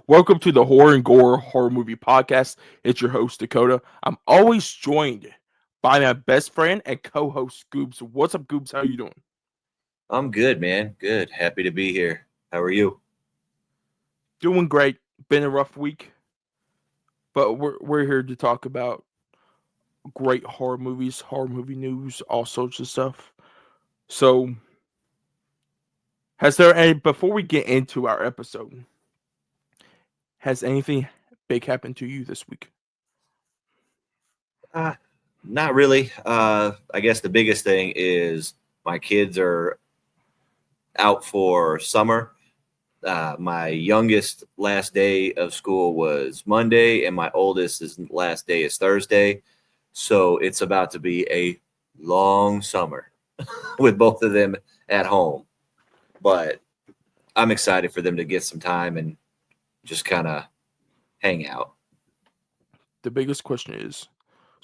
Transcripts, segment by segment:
Welcome to the Horror and Gore Horror Movie Podcast. It's your host, Dakota. I'm always joined by my best friend and co-host, Goobs. What's up, Goobs? How you doing? I'm good, man. Good. Happy to be here. How are you? Doing great. Been a rough week, but we're here to talk about great horror movies, horror movie news, all sorts of stuff. So, has there any before we get into our episode? Has anything big happened to you this week? Uh, Not really. I guess the biggest thing is my kids are out for summer. My youngest last day of school was Monday, and my oldest's last day is Thursday. So it's about to be a long summer with both of them at home. But I'm excited for them to get some time and just kind of hang out. The biggest question is,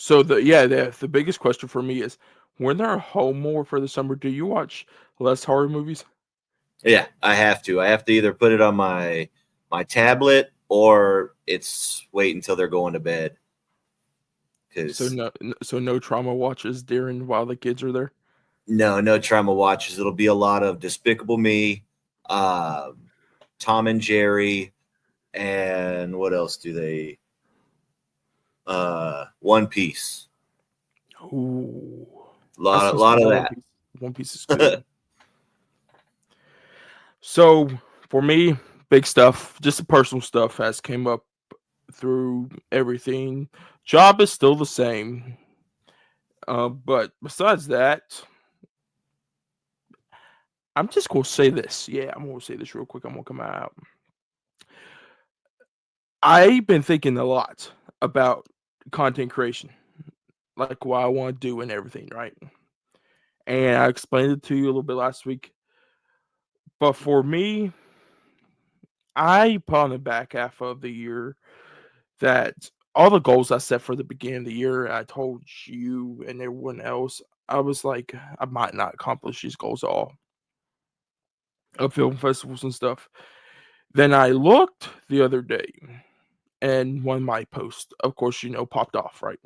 the biggest question for me is when they're home more for the summer, do you watch less horror movies? Yeah, I have to. I have to either put it on my tablet or it's wait until they're going to bed. So Because no trauma watches during while the kids are there. no trauma watches. It'll be a lot of Despicable Me, um, Tom and Jerry, and what else do they? One Piece. Ooh, A I lot, a still lot say of One that. Piece. One Piece is good. So for me, big stuff, just the personal stuff has came up through everything. Job is still the same, but besides that, I'm just gonna say this. Yeah, I'm gonna say this real quick. I'm gonna come out. I've been thinking a lot about content creation, like what I want to do and everything, right? And I explained it to you a little bit last week. But for me, I put on the back half of the year that all the goals I set for the beginning of the year, I told you and everyone else, I was like, I might not accomplish these goals all of film festivals and stuff. Then I looked the other day and one of my posts, of course, popped off, right?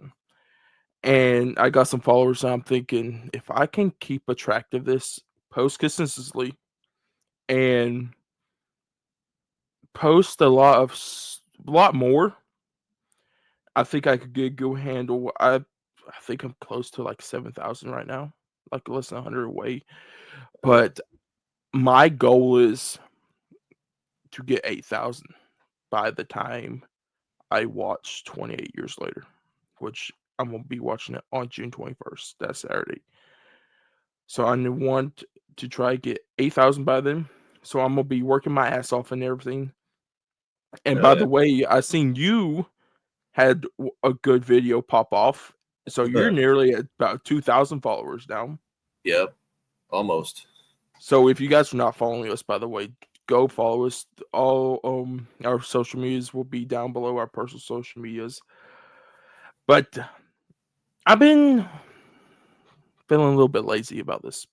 And I got some followers. And I'm thinking if I can keep a track of this, post consistently, and post a lot more, I think I could get a good handle. I think I'm close to like 7,000 right now, like less than 100 away. But my goal is to get 8,000 by the time I watch 28 years later, which I'm gonna be watching it on June 21st. That's Saturday. So I want to try to get 8,000 by then. So I'm gonna be working my ass off and everything. And Oh by yeah. the way, I seen you had a good video pop off. So you're nearly at about 2,000 followers now. Yep. Almost. So if you guys are not following us, by the way, go follow us. All our social medias will be down below, our personal social medias. But I've been feeling a little bit lazy about this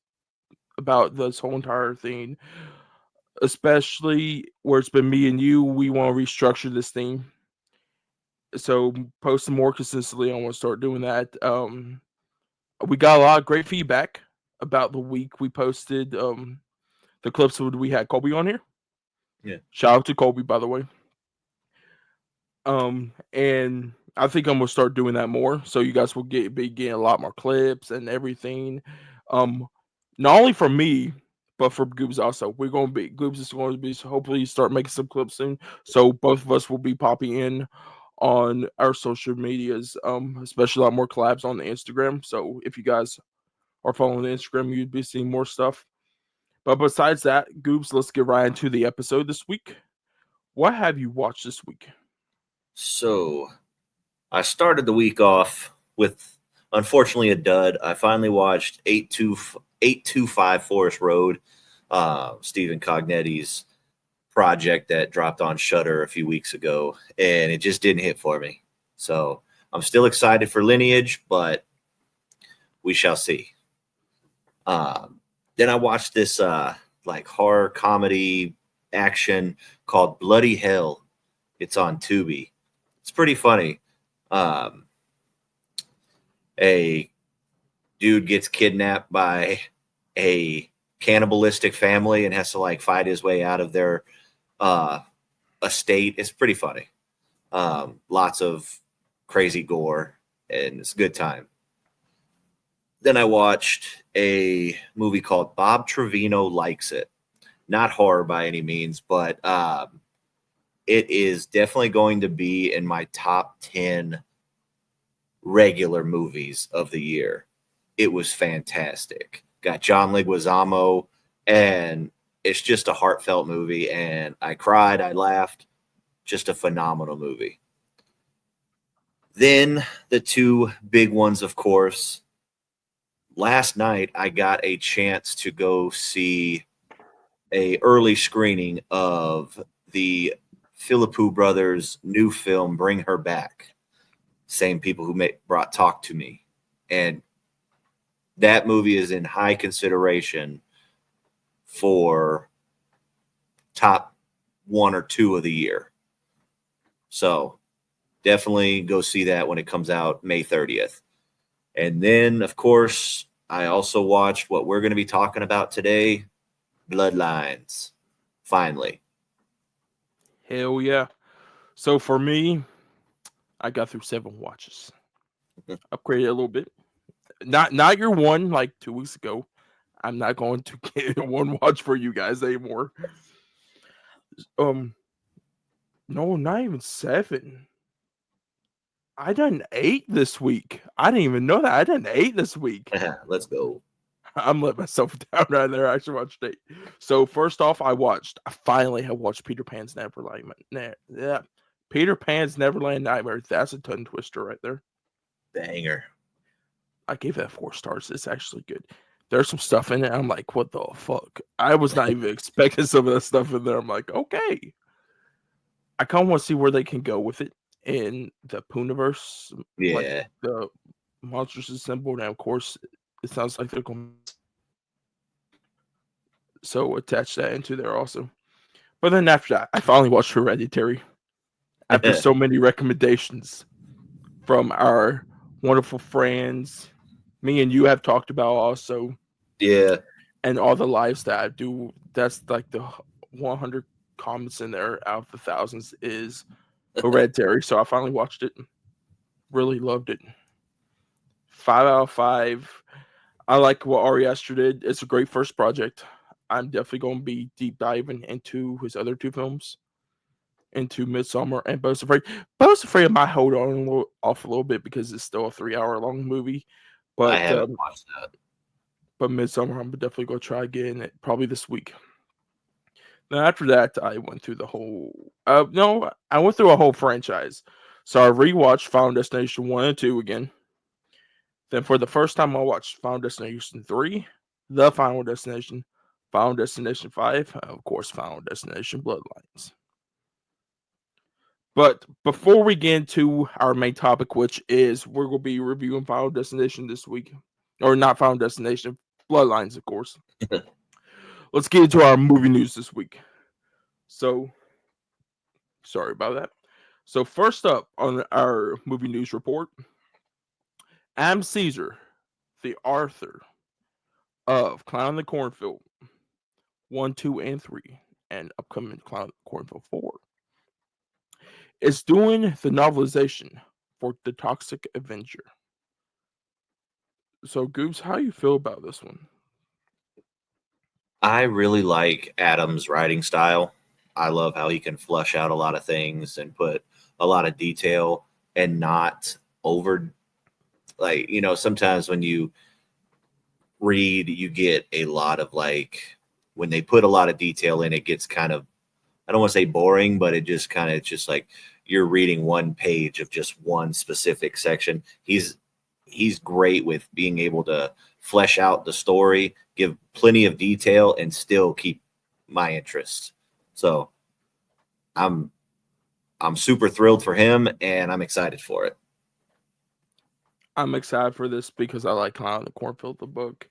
whole entire thing, especially where it's been me and you. We want to restructure this thing. So posting more consistently, I want to start doing that. We got a lot of great feedback about the week we posted. The clips we had Colby on here. Yeah. Shout out to Colby, by the way. And I think I'm gonna start doing that more, so you guys will be getting a lot more clips and everything. Um, Not only from me, but for Goobs also. Goobs is going to be hopefully start making some clips soon, so both of us will be popping in on our social medias. Especially a lot more collabs on the Instagram. So if you guys are following the Instagram, you'd be seeing more stuff. But besides that, Goobs, let's get right into the episode this week. What have you watched this week? So I started the week off with unfortunately a dud. I finally watched 825 Forest Road, Stephen Cognetti's project that dropped on Shutter a few weeks ago, and it just didn't hit for me. So I'm still excited for Lineage, but we shall see. Then I watched this like horror comedy action called Bloody Hell. It's on Tubi. It's pretty funny. Um, a dude gets kidnapped by a cannibalistic family and has to like fight his way out of their estate. It's pretty funny. Lots of crazy gore, and it's a good time. Then I watched a movie called Bob Trevino Likes It. Not horror by any means, but it is definitely going to be in my top 10 regular movies of the year. It was fantastic. Got John Leguizamo, and it's just a heartfelt movie, and I cried, I laughed. Just a phenomenal movie. Then the two big ones, of course. Last night, I got a chance to go see a early screening of the Philippou brothers' new film, Bring Her Back. Same people who brought Talk to Me. And that movie is in high consideration for top 1 or 2 of the year. So definitely go see that when it comes out May 30th. And then, of course, I also watched what we're going to be talking about today, Bloodlines. Finally. Hell yeah. So for me, I got through 7 watches. Upgraded a little bit. Not your one like 2 weeks ago. I'm not going to get one watch for you guys anymore. No, not even 7. I done 8 this week. I didn't even know that. I done 8 this week. Let's go. I'm letting myself down right there. I actually watched 8. So first off, I finally have watched Peter Pan's Neverland. Yeah, Peter Pan's Neverland Nightmare. That's a tongue twister right there. Banger. I gave that 4 stars. It's actually good. There's some stuff in it. I'm like, what the fuck? I was not even expecting some of that stuff in there. I'm like, okay. I kind of want to see where they can go with it in the Pooniverse. Yeah. Like the Monsters Assembled, and of course, it sounds like they're going to so attach that into there also. But then after that, I finally watched Hereditary. After so many recommendations from our wonderful friends, me and you have talked about also. Yeah. And all the lives that I do, that's like the 100 comments in there out of the thousands is Hereditary. So I finally watched it. Really loved it. 5 out of 5. I like what Ari Aster did. It's a great first project. I'm definitely going to be deep diving into his other 2 films, into Midsommar and Bo's Afraid. Bo's Afraid might hold on off a little bit because it's still a 3-hour-long movie. But I haven't watched that. But Midsommar, I'm definitely going to try again probably this week. Then after that, I went through the whole... I went through a whole franchise. So I rewatched Final Destination 1 and 2 again. Then for the first time, I watched Final Destination 3, The Final Destination, Final Destination 5, and of course, Final Destination Bloodlines. But before we get into our main topic, which is we're going to be reviewing Final Destination this week, or not Final Destination, Bloodlines, of course. Let's get into our movie news this week. So, sorry about that. So, first up on our movie news report, Adam Caesar, the author of Clown in the Cornfield 1, 2, and 3, and upcoming Clown in the Cornfield 4, is doing the novelization for The Toxic Avenger. So, Goobs, how do you feel about this one? I really like Adam's writing style. I love how he can flush out a lot of things and put a lot of detail and not over, like, sometimes when you read, you get a lot of when they put a lot of detail in, it gets kind of, I don't want to say boring, but it's just like you're reading one page of just one specific section. He's great with being able to flesh out the story, give plenty of detail, and still keep my interest. So I'm super thrilled for him, and I'm excited for it. I'm excited for this because I like Clown in the Cornfield, the book,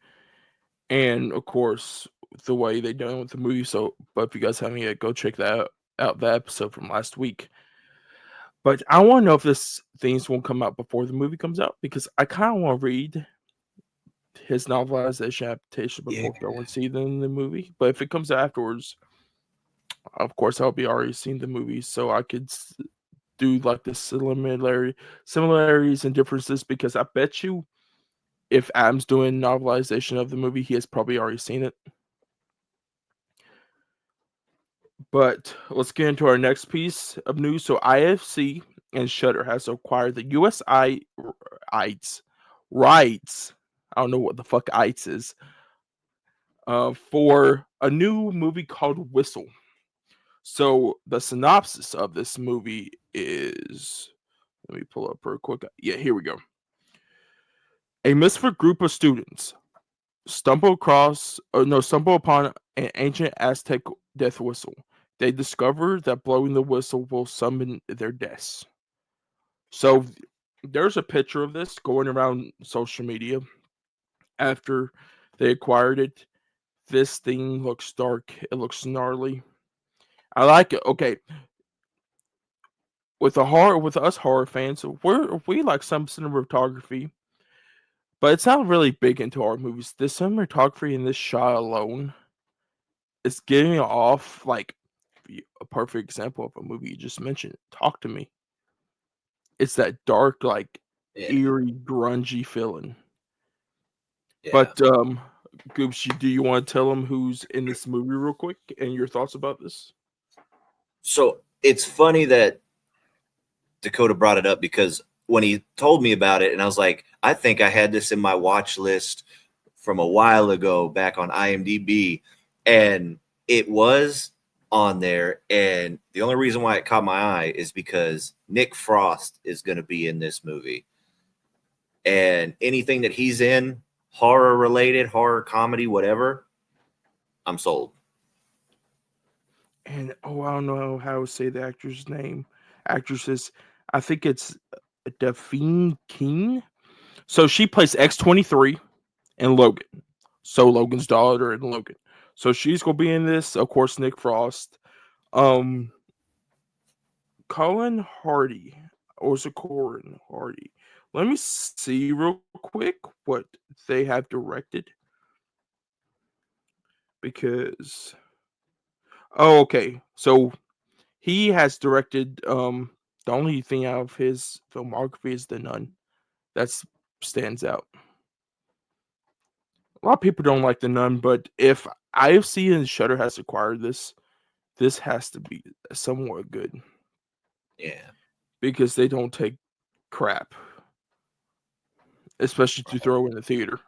and of course the way they done it with the movie. So, but if you guys haven't yet, go check that out. That episode from last week. But I want to know if this things won't come out before the movie comes out because I kind of want to read his novelization adaptation Yeah. before going to see the movie. But if it comes out afterwards, of course I'll be already seen the movie, so I could do like the similarities and differences. Because I bet you, if Adam's doing novelization of the movie, he has probably already seen it. But let's get into our next piece of news. So IFC and Shudder has acquired the USI rights. I don't know what the fuck ITES is. For a new movie called Whistle. So the synopsis of this movie is, let me pull up real quick. Yeah, here we go. A misfit group of students stumble upon an ancient Aztec death whistle. They discover that blowing the whistle will summon their deaths. So there's a picture of this going around social media after they acquired it. This thing looks dark. It looks gnarly. I like it. Okay, with us horror fans, we like some cinematography, but it's not really big into horror movies. The cinematography in this shot alone is getting off like a perfect example of a movie you just mentioned. Talk to Me. It's that dark, like eerie, grungy feeling. Yeah. But Goops, do you want to tell them who's in this movie real quick and your thoughts about this? So it's funny that Dakota brought it up because when he told me about it, and I was like, I think I had this in my watch list from a while ago back on IMDb, and it was on there. And the only reason why it caught my eye is because Nick Frost is going to be in this movie. And anything that he's in, horror related, horror comedy, whatever, I'm sold. And I don't know how to say the actress' name. Actresses, I think it's Daphne King. So she plays X-23 in Logan. So Logan's daughter in Logan. So she's gonna be in this. Of course, Nick Frost. Colin Hardy. Or is it Corin Hardy? Let me see real quick what they have directed. Because okay. So he has directed the only thing out of his filmography is The Nun. That stands out. A lot of people don't like The Nun, but if IFC and Shudder has acquired this, this has to be somewhat good. Yeah. Because they don't take crap. Especially to throw in the theater.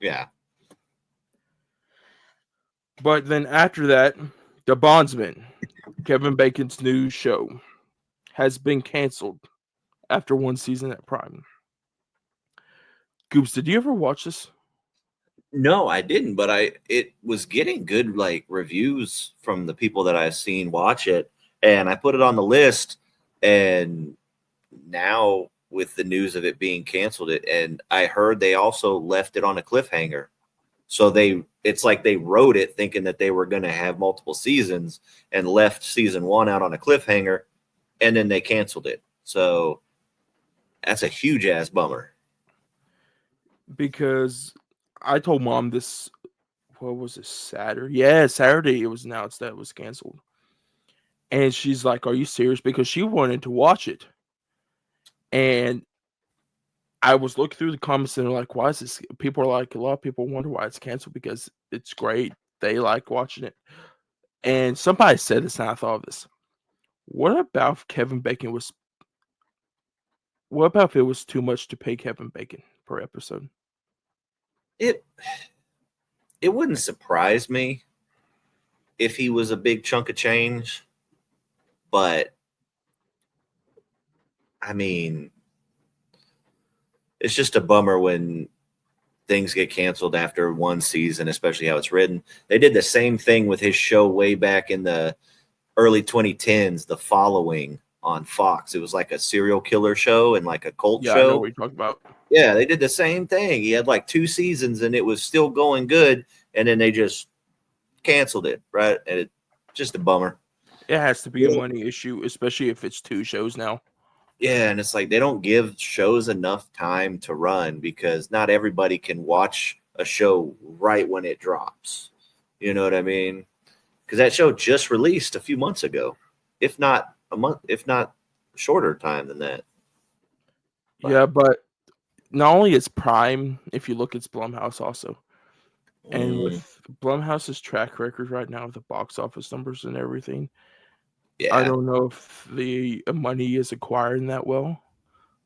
Yeah. But then after that, The Bondsman, Kevin Bacon's new show, has been canceled after one season at Prime. Goops, did you ever watch this? No, I didn't, but it was getting good like reviews from the people that I've seen watch it, and I put it on the list. And now with the news of it being canceled, and I heard they also left it on a cliffhanger. So it's like they wrote it thinking that they were going to have multiple seasons and left season one out on a cliffhanger, and then they canceled it. So that's a huge ass bummer. Because I told Mom this, what was it, Saturday? Yeah, Saturday it was announced that it was canceled. And she's like, "Are you serious?" Because she wanted to watch it. And I was looking through the comments and they're like, "Why is this?" People are like, a lot of people wonder why it's canceled because it's great. They like watching it. And somebody said this, and I thought of this. What about if Kevin Bacon was? What about if it was too much to pay Kevin Bacon per episode? It wouldn't surprise me if he was a big chunk of change, but I mean, it's just a bummer when things get canceled after one season, especially how it's written. They did the same thing with his show way back in the early 2010s, The Following on Fox. It was like a serial killer show and like a cult Yeah, show. I know what you're talking about. Yeah, they did the same thing. He had like 2 seasons and it was still going good, and then they just canceled it, right? And it's just a bummer. It has to be a money issue, especially if it's 2 shows now. Yeah, and it's like they don't give shows enough time to run because not everybody can watch a show right when it drops. You know what I mean? Because that show just released a few months ago, if not a month, if not shorter time than that. Yeah, but not only is Prime, if you look, it's Blumhouse also. And Mm, with Blumhouse's track record right now, the box office numbers and everything, I yeah, don't know if the money is acquiring that well.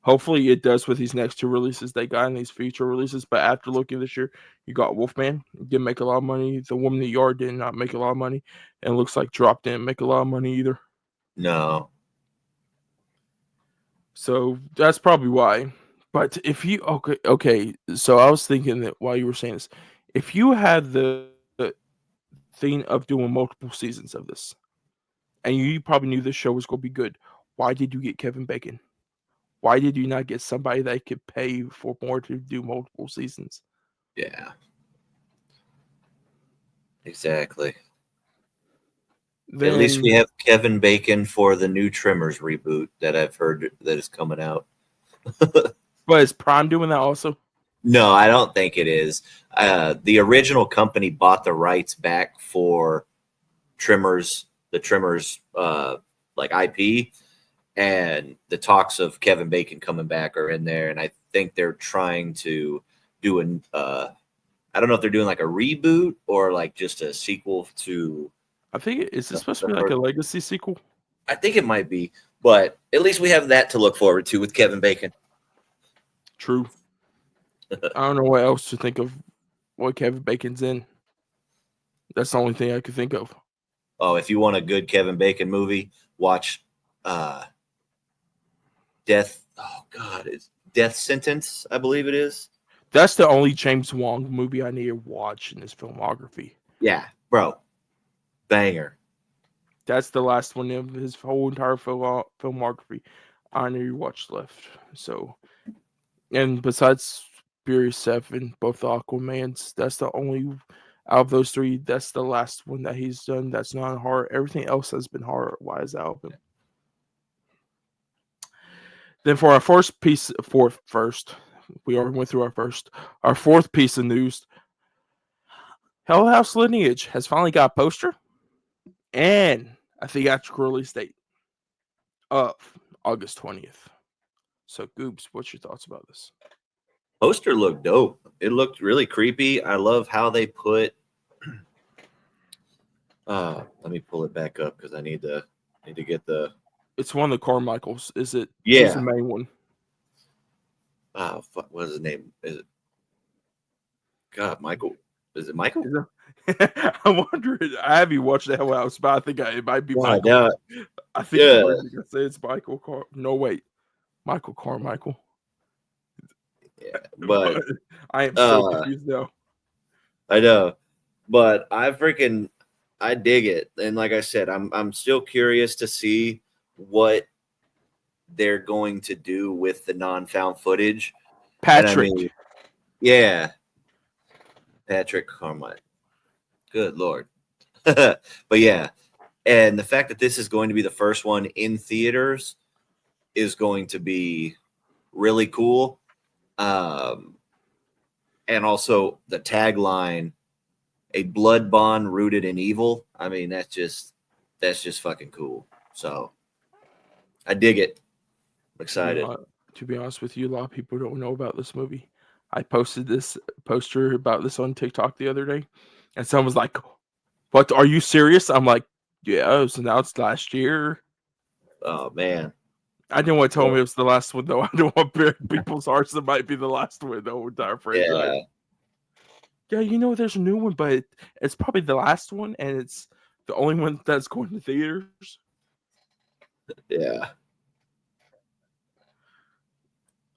Hopefully it does with these next two releases they got and these future releases. But after looking this year, you got Wolfman, didn't make a lot of money. The Woman in the Yard did not make a lot of money. And it looks like Drop didn't make a lot of money either. no, So that's probably why. But if you okay, so I was thinking that while you were saying this, if you had the thing of doing multiple seasons of this, and you probably knew this show was going to be good, why did you get Kevin Bacon? Why did you not get somebody that could pay for more to do multiple seasons? yeah, exactly. At least we Then, have Kevin Bacon for the new Tremors reboot that I've heard that is coming out. but is Prime doing that also? No, I don't think it is. The original company bought the rights back for Tremors, the Tremors like IP, and the talks of Kevin Bacon coming back are in there, and I think they're trying to do an I don't know if they're doing like a reboot or like just a sequel to I think is this supposed to the be like a first. legacy sequel? I think it might be, but at least we have that to look forward to with Kevin Bacon. True. I don't know what else to think of what Kevin Bacon's in. That's the only thing I could think of. Oh, if you want a good Kevin Bacon movie, watch uh Death. Oh God, it's Death Sentence, I believe it is. That's the only James Wong movie I need to watch in his filmography. Yeah, bro, banger. That's the last one of his whole entire filmography I need to watch left. So, and besides Furious 7, both the Aquamans, that's the only out of those three. That's the last one that he's done. That's not horror. Everything else has been horror wise out of him. Then for our we already went through our first. Our fourth piece of news: Hell House Lineage has finally got a poster and a theatrical release date of August 20th. So, Goobs, what's your thoughts about this? Poster looked dope. It looked really creepy. I love how they put. Let me pull it back up because I need to get the. It's one of the Carmichaels. Is it? Who's the Yeah. main one? Fuck, what is his name? Is it? God, Michael. Is it Michael? I'm wondering. I haven't watched the Hell House, but I think it might be God, Michael. I think yeah. the first thing I say it's Michael. No, wait, Michael Carmichael. Yeah, but I am so confused now. I know, but I dig it, and like I said, I'm still curious to see what they're going to do with the non-found footage. And I Patrick. mean, yeah, Patrick Carmine. Good lord, but yeah, and the fact that this is going to be the first one in theaters is going to be really cool. And also the tagline, a blood bond rooted in evil. I mean, that's just fucking cool. So I dig it. I'm excited. To be honest with you, a lot of people don't know about this movie. I posted this poster about this on TikTok the other day, and someone was like, "What? Are you serious?" I'm like, "Yeah, it was announced last year." Oh man. I didn't want to tell me it was the last one though. I don't want to break people's hearts. It might be the last one the whole entire franchise. Yeah. Yeah, there's a new one, but it's probably the last one, and it's the only one that's going to theaters. Yeah.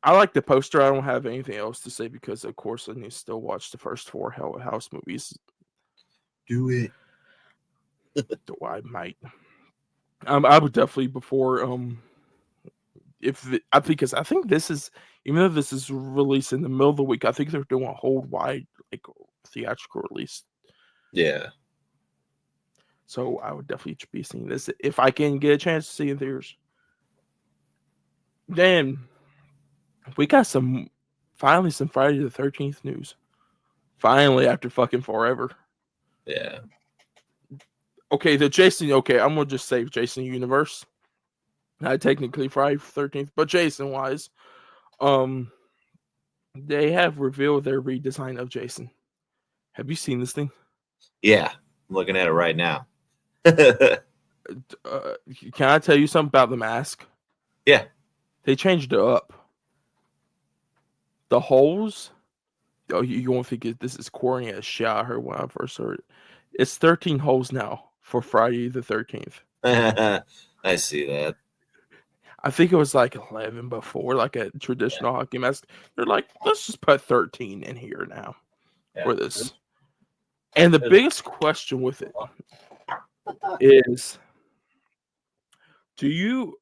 I like the poster. I don't have anything else to say because, of course, I need to still watch the first 4 Hell House movies. Do it. So I might. I would definitely before because I think this is, even though this is released in the middle of the week, I think they're doing a whole wide like theatrical release. Yeah. So I would definitely be seeing this if I can get a chance to see in theaters. Then we got finally some Friday the 13th news. Finally, after fucking forever. Yeah. Okay, the Jason. Okay, I'm gonna just say Jason universe. Not technically Friday the 13th, but Jason wise, they have revealed their redesign of Jason. Have you seen this thing? Yeah. I'm looking at it right now. Can I tell you something about the mask? Yeah. They changed it up. The holes. Oh, you won't think this is corny as shit. I heard when I first heard it. It's 13 holes now for Friday the 13th. I see that. I think it was like 11 before, like a traditional hockey mask. They're like, let's just put 13 in here now for this. And the biggest question with it is, do you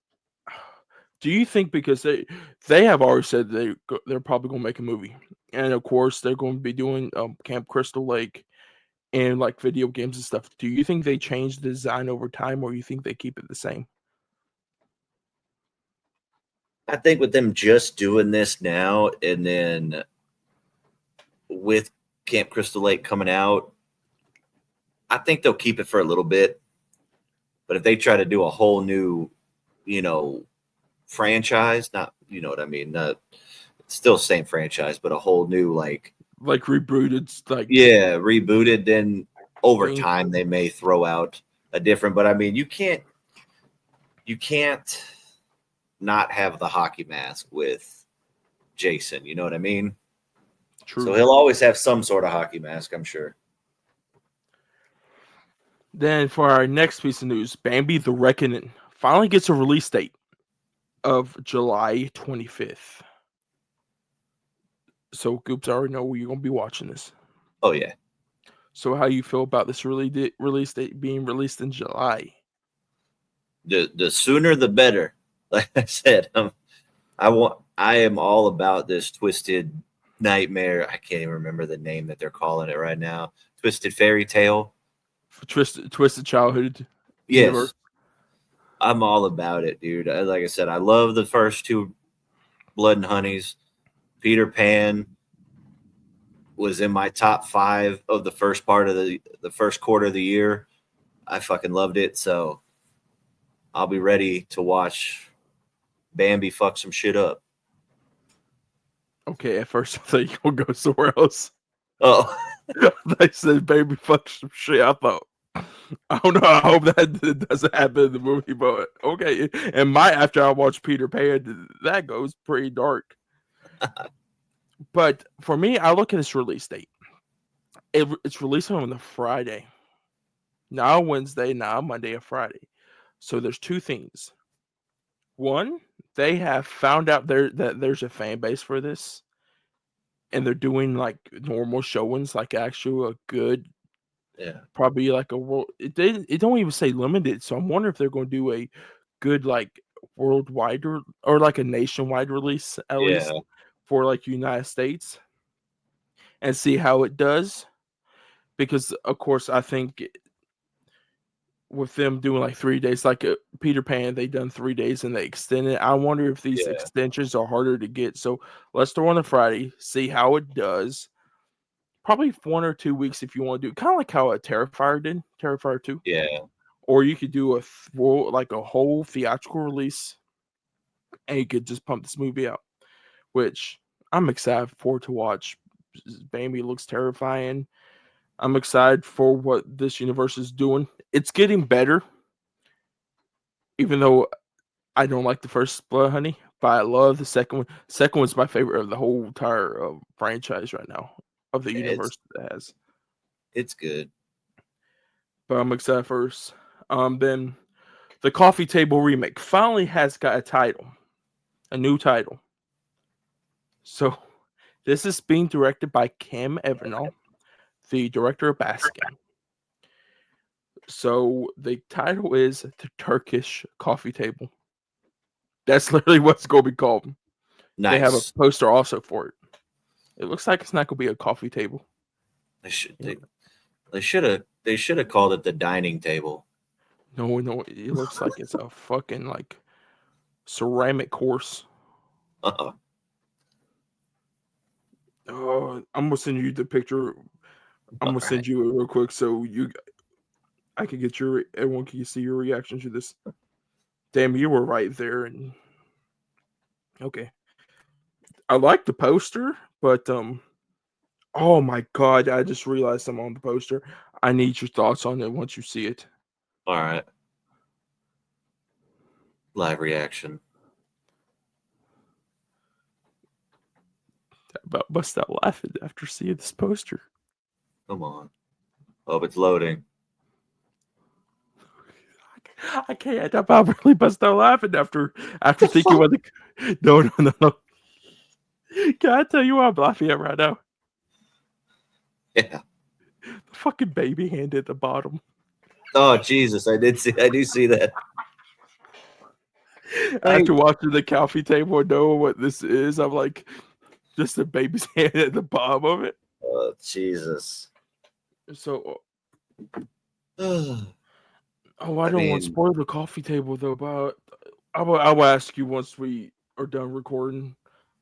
think, because they have already said they're probably going to make a movie, and of course they're going to be doing Camp Crystal Lake and like video games and stuff. Do you think they change the design over time, or you think they keep it the same? I think with them just doing this now, and then with Camp Crystal Lake coming out, I think they'll keep it for a little bit. But if they try to do a whole new, franchise, not, you know what I mean? Still the same franchise, but a whole new, like rebooted, rebooted, then over thing. time they may throw out a different, but I mean, you can't not have the hockey mask with Jason, you know what I mean? True. So he'll always have some sort of hockey mask, I'm sure. Then for our next piece of news, Bambi the Reckoning finally gets a release date of July 25th. So Goops, I already know where you're going to be watching this. Oh, yeah. So how you feel about this release date being released in July? The sooner the better. Like I said, I am all about this Twisted Nightmare. I can't even remember the name that they're calling it right now. Twisted Fairy Tale. Twisted Childhood. Yes. Universe. I'm all about it, dude. Like I said, I love the first two Blood and Honeys. Peter Pan was in my top 5 of the first part of the first quarter of the year. I fucking loved it. So I'll be ready to watch Bambi fuck some shit up. Okay, at first I thought you were going to go somewhere else. Oh. They said baby fuck some shit. I thought, I don't know. I hope that doesn't happen in the movie, but okay. And after I watched Peter Pan, that goes pretty dark. But for me, I look at this release date. It's releasing on the Friday. Not Wednesday, not Monday, or Friday. So there's two things. One, they have found out that there's a fan base for this, and they're doing like normal showings, like actual good. Yeah. Probably like a world. It don't even say limited, so I'm wondering if they're going to do a good like worldwide or like a nationwide release at least for like United States, and see how it does. Because of course, I think with them doing like 3 days, like Peter Pan, they done 3 days and they extended. I wonder if these extensions are harder to get. So let's throw on a Friday, see how it does. Probably 1 or 2 weeks if you want to do, kind of like how a Terrifier did, Terrifier 2. Yeah. Or you could do a whole theatrical release, and you could just pump this movie out, which I'm excited for to watch. Bambi looks terrifying. I'm excited for what this universe is doing. It's getting better, even though I don't like the first Blood Honey, but I love the second one. Second one's my favorite of the whole entire franchise right now of the universe that has. It's good. But I'm excited first. Then the Coffee Table remake finally has got a title, a new title. So this is being directed by Kim Evernall, the director of Baskin. So the title is The Turkish Coffee Table. That's literally what it's going to be called. Nice. They have a poster also for it. It looks like it's not going to be a coffee table. They should have called it the dining table. No, it looks like it's a fucking like ceramic course. Uh-oh. Oh, I'm gonna send you the picture. I'm All gonna right. send you it real quick so I can get everyone can see your reaction to this. Damn, you were right there. And okay, I like the poster, but oh my god, I just realized I'm on the poster. I need your thoughts on it once you see it. All right. Live reaction. About bust out laughing after seeing this poster. Come on. Oh, it's loading. I can't. I'm about really bust out laughing after thinking what the no. Can I tell you what I'm laughing at right now? Yeah. The fucking baby hand at the bottom. Oh Jesus, I do see that. After watching the coffee table and knowing what this is, I'm like, just a baby's hand at the bottom of it. Oh Jesus. So, I I don't want to spoil the coffee table though. But I will ask you once we are done recording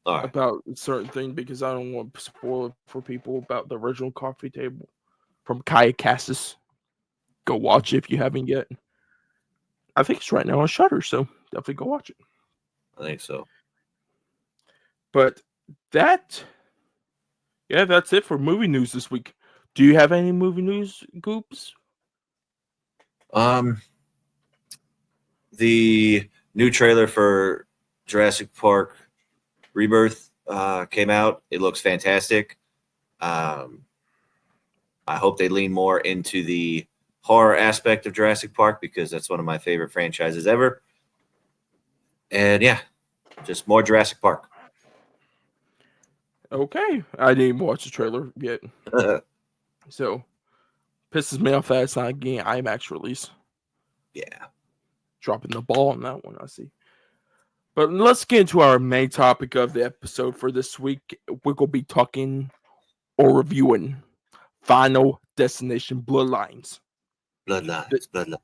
all right. about a certain thing because I don't want to spoil it for people about the original coffee table from Kaya Cassis. Go watch it if you haven't yet. I think it's right now on Shutter, so definitely go watch it. I think so. But that's it for movie news this week. Do you have any movie news, Goops? The new trailer for Jurassic Park Rebirth came out. It looks fantastic. I hope they lean more into the horror aspect of Jurassic Park because that's one of my favorite franchises ever. And yeah, just more Jurassic Park. Okay. I didn't even watch the trailer yet. So, pisses me off that it's not getting IMAX release. Yeah. Dropping the ball on that one, I see. But let's get into our main topic of the episode for this week. We're going to be talking or reviewing Final Destination Bloodlines. Bloodlines.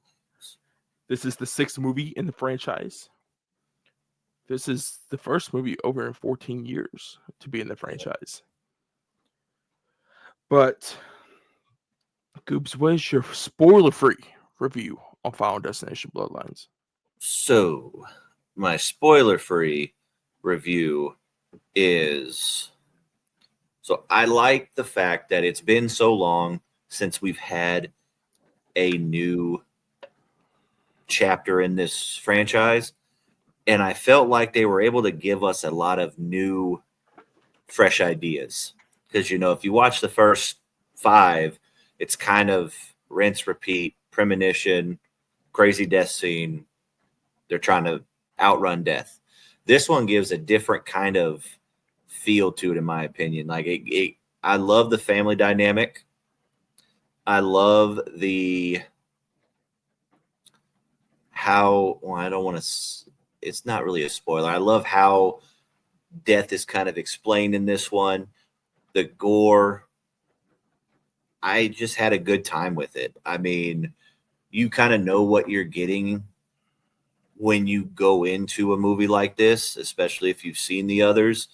This is the 6th movie in the franchise. This is the first movie over in 14 years to be in the franchise. But, Goobs, what is your spoiler-free review on Final Destination Bloodlines? So, my spoiler-free review is... So, I like the fact that it's been so long since we've had a new chapter in this franchise. And I felt like they were able to give us a lot of new, fresh ideas. Because, if you watch the first 5, it's kind of rinse, repeat, premonition, crazy death scene. They're trying to outrun death. This one gives a different kind of feel to it, in my opinion. Like I love the family dynamic. I love I don't want to, it's not really a spoiler. I love how death is kind of explained in this one. The gore, I just had a good time with it. I mean, you kind of know what you're getting when you go into a movie like this, especially if you've seen the others.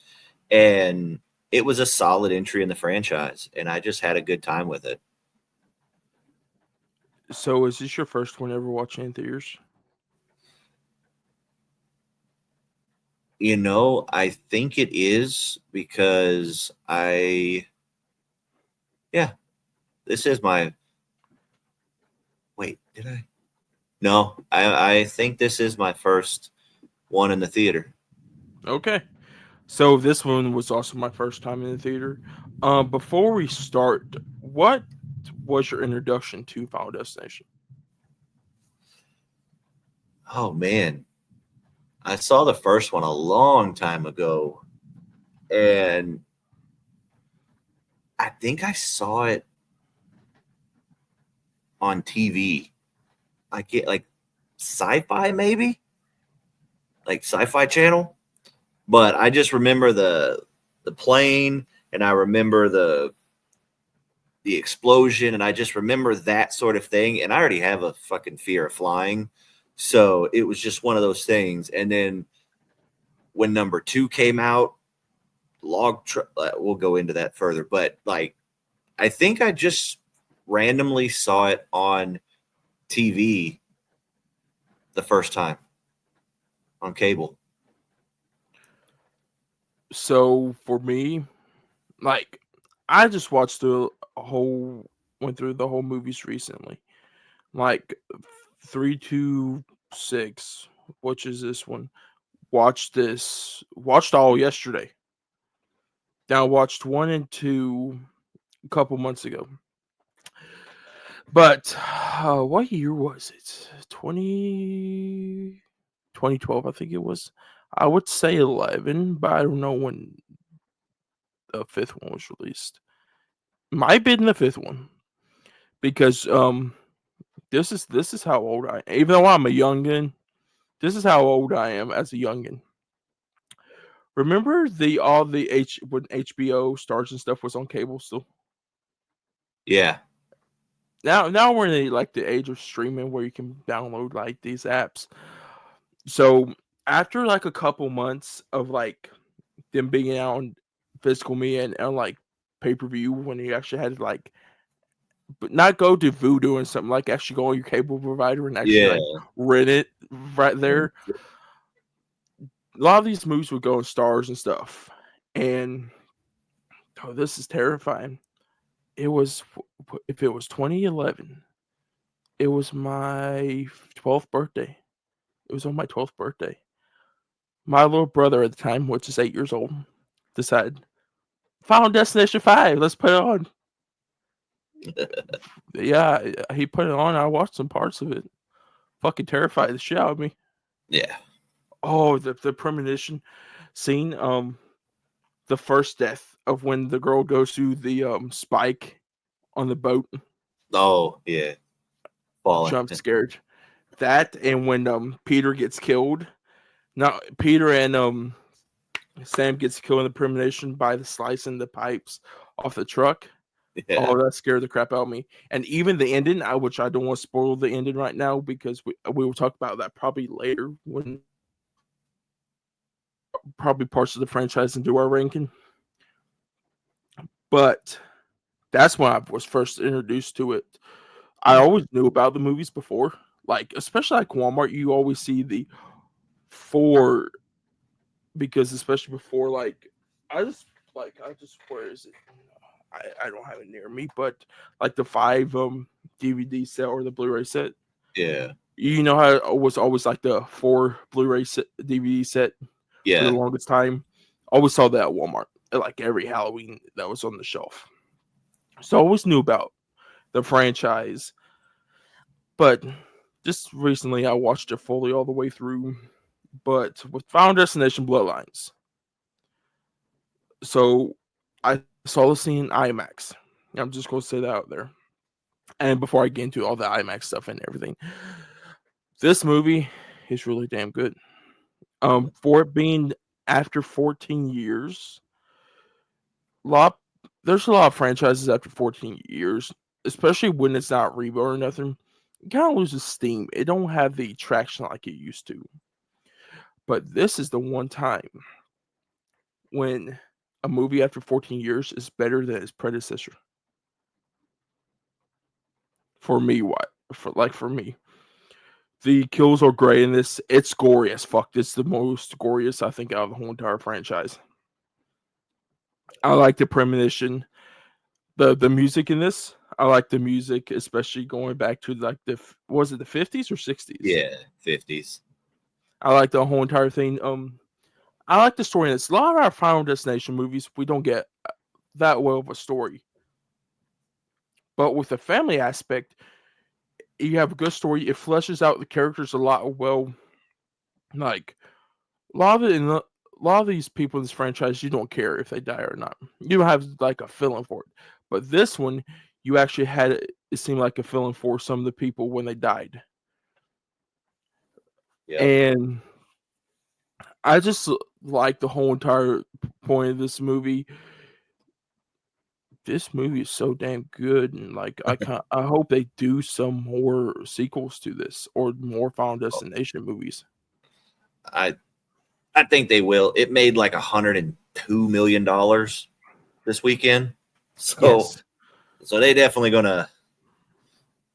And it was a solid entry in the franchise, and I just had a good time with it. So, is this your first one ever watching in theaters? I think it is because this is my, wait, did I? No, I think this is my first one in the theater. Okay. So this one was also my first time in the theater. Before we start, what was your introduction to Final Destination? Oh man, I saw the first one a long time ago, and I think I saw it on TV. I get like Sci-Fi, maybe like Sci-Fi Channel, but I just remember the plane, and I remember the explosion, and I just remember that sort of thing. And I already have a fucking fear of flying, so it was just one of those things. And then when number 2 came out, we'll go into that further, but like I think I just randomly saw it on TV the first time on cable. So for me, like I just watched went through the whole movies recently. Like 326, which is this one. Watched all yesterday. Now I watched 1 and 2 a couple months ago. But what year was it? 2012, I think it was. I would say 11, but I don't know when the fifth one was released. Might have been the fifth one because this is how old I am. Even though I'm a youngin, this is how old I am as a youngin. Remember when HBO Stars and stuff was on cable still? Yeah. Now we're in the age of streaming where you can download like these apps. So after like a couple months of like them being out on physical media and like pay-per-view, when you actually had to like but not go to Voodoo and something, like actually go on your cable provider and actually like rent it right there. A lot of these movies would go on Stars and stuff, and this is terrifying. It was if it was 2011, it was my 12th birthday. It was on my 12th birthday. My little brother at the time, which is 8 years old, decided Final Destination 5. Let's put it on. Yeah, he put it on. I watched some parts of it. Fucking terrified the shit out of me. Yeah. Oh, the premonition scene. The first death of when the girl goes through the spike on the boat. Oh yeah. Falling. Jump scared. That and when Peter gets killed. Now Peter and Sam gets killed in the premonition by the slicing the pipes off the truck. Yeah. Oh, that scared the crap out of me. And even the ending, which I don't want to spoil the ending right now because we will talk about that probably later when probably parts of the franchise and do our ranking. But that's when I was first introduced to it. I always knew about the movies before, like especially like Walmart. You always see the 4 because especially before like I just where is it? I don't have it near me, but like the 5 DVD set or the Blu-ray set. Yeah. You know how it was always like the 4 Blu-ray DVD set for the longest time. Always saw that at Walmart at like every Halloween that was on the shelf. So I always knew about the franchise. But just recently I watched it fully all the way through. But with Final Destination Bloodlines. So I saw the scene in IMAX. I'm just going to say that out there. And before I get into all the IMAX stuff and everything, this movie is really damn good. For it being after 14 years, there's a lot of franchises after 14 years, especially when it's not reboot or nothing. It kind of loses steam. It don't have the traction like it used to. But this is the one time when a movie after 14 years is better than its predecessor. For me, for me. The kills are great in this. It's gory as fuck. It's the most goriest I think out of the whole entire franchise. I like the premonition. The music in this. I like the music, especially going back to like was it the 50s or 60s? Yeah, 50s. I like the whole entire thing. I like the story in this. A lot of our Final Destination movies, we don't get that well of a story. But with the family aspect, you have a good story. It fleshes out the characters a lot well. Like a lot of these people in this franchise, you don't care if they die or not. You don't have like a feeling for it. But this one, you actually had it seemed like a feeling for some of the people when they died. Yep. And I just like the whole entire point of this movie. This movie is so damn good, and like I hope they do some more sequels to this or more Final Destination movies. I I think they will. It made like $102 million this weekend. So Yes. so they definitely gonna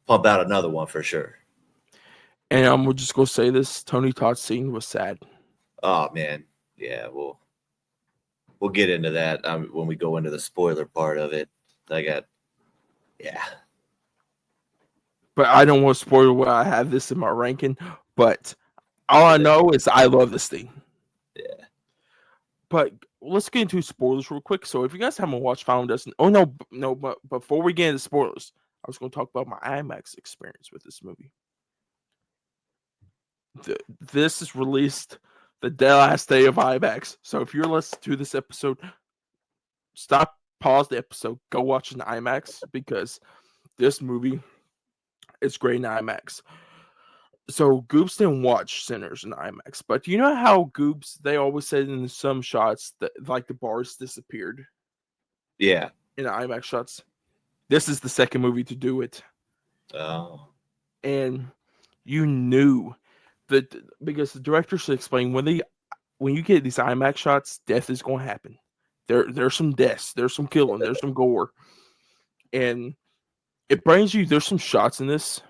pump out another one for sure. And I'm just gonna say this: Tony Todd's scene was sad. Oh man. Yeah, we'll get into that when we go into the spoiler part of it. Yeah. But I don't want to spoil where I have this in my ranking. But all I know is I love this thing. Yeah. But let's get into spoilers real quick. So if you guys haven't watched Final Destination, no, but before we get into spoilers, I was going to talk about my IMAX experience with this movie. This is released the last day of IMAX. So if you're listening to this episode, stop, pause the episode, go watch an IMAX because this movie is great in IMAX. So Goops didn't watch Sinners in IMAX, but do you know how Goops, they always said in some shots that like the bars disappeared Yeah. in IMAX shots? This is the second movie to do it. Oh. And you knew that because the director should explain when you get these IMAX shots, death is going to happen. There's some deaths, there's some killing, there's some gore, and it brings you. There's some shots in this,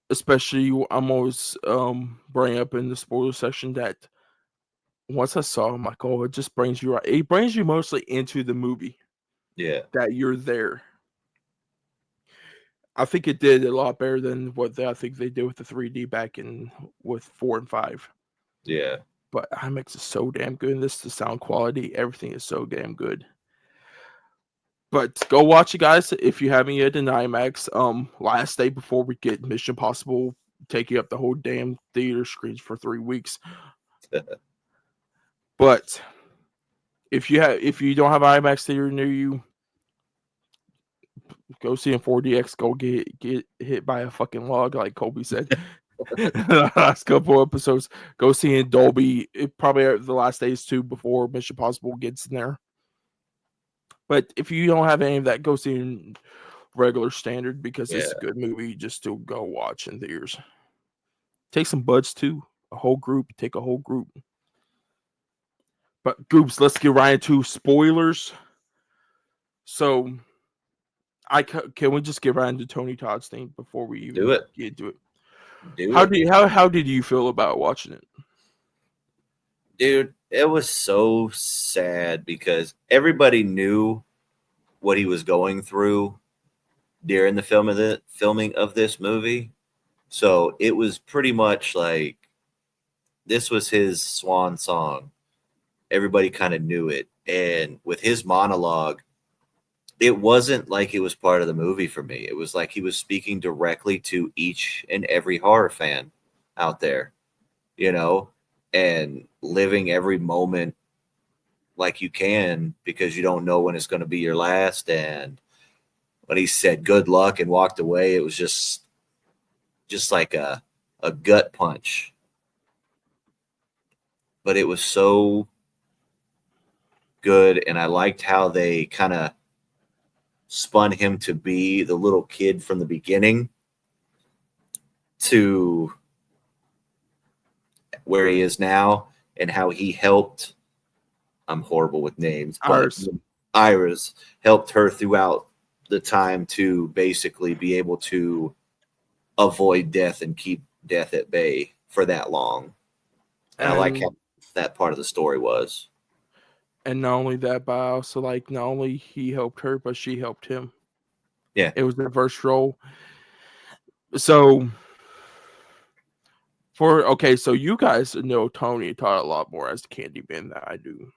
especially I'm always bringing up in the spoiler section that once I saw them, like, oh, it just brings you right. It brings you mostly into the movie. Yeah. That you're there. I think it did a lot better than what I think they did with the 3D back in with 4 and 5. Yeah. But IMAX is so damn good. And this, the sound quality, everything is so damn good. But go watch it, guys, if you haven't yet in IMAX. Last day before we get Mission Impossible taking up the whole damn theater screens for 3 weeks. But if you don't have IMAX theater near you, go see in 4DX. Go get hit by a fucking log, like Colby said. The last couple episodes, go see in Dolby. It probably the last days too before Mission Impossible gets in there. But if you don't have any of that, go see in regular standard because it's a good movie just to go watch in theaters. Take some buds too. Take a whole group. But groups, let's get right into spoilers. So, can we just get right into Tony Todd's thing before we even get into it? How did you feel about watching it? Dude, it was so sad because everybody knew what he was going through during the filming of this movie. So it was pretty much like this was his swan song. Everybody kind of knew it. And with his monologue, it wasn't like it was part of the movie for me. It was like he was speaking directly to each and every horror fan out there, and living every moment like you can because you don't know when it's going to be your last. And when he said good luck and walked away, it was just like a gut punch. But it was so good, and I liked how they kind of spun him to be the little kid from the beginning to where he is now and how he helped. I'm horrible with names, but Iris helped her throughout the time to basically be able to avoid death and keep death at bay for that long. And I like how that part of the story was. And not only that, but I also like not only he helped her, but she helped him. Yeah. It was a reverse role. So so you guys know Tony Todd a lot more as the Candyman than I do.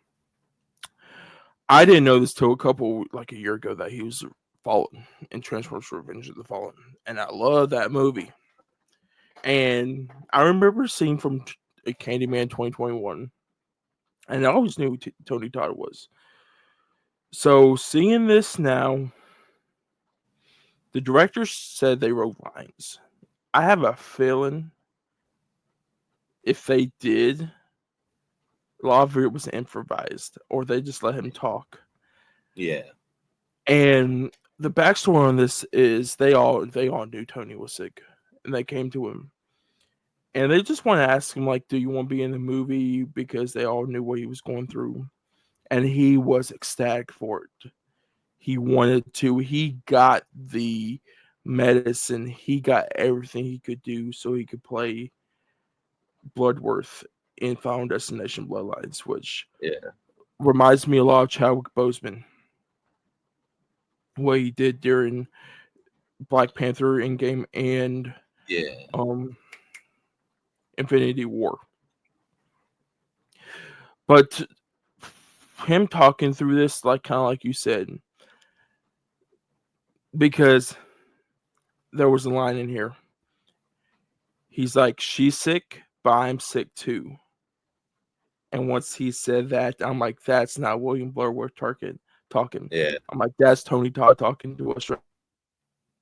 I didn't know this till a year ago that he was Fallen in Transformers Revenge of the Fallen. And I love that movie. And I remember seeing from Candyman 2021. And I always knew who Tony Todd was. So seeing this now, the directors said they wrote lines. I have a feeling if they did, a lot of it was improvised or they just let him talk. Yeah. And the backstory on this is they all knew Tony was sick and they came to him. And they just want to ask him, like, do you want to be in the movie? Because they all knew what he was going through. And he was ecstatic for it. He wanted to. He got the medicine. He got everything he could do so he could play Bloodworth in Final Destination Bloodlines, which reminds me a lot of Chadwick Boseman. What he did during Black Panther Endgame and Infinity War. But him talking through this, like kind of like you said, because there was a line in here. He's like, she's sick, but I'm sick too. And once he said that, I'm like, that's not William Bloodworth talking. Yeah. I'm like, that's Tony Todd talking to us. Right?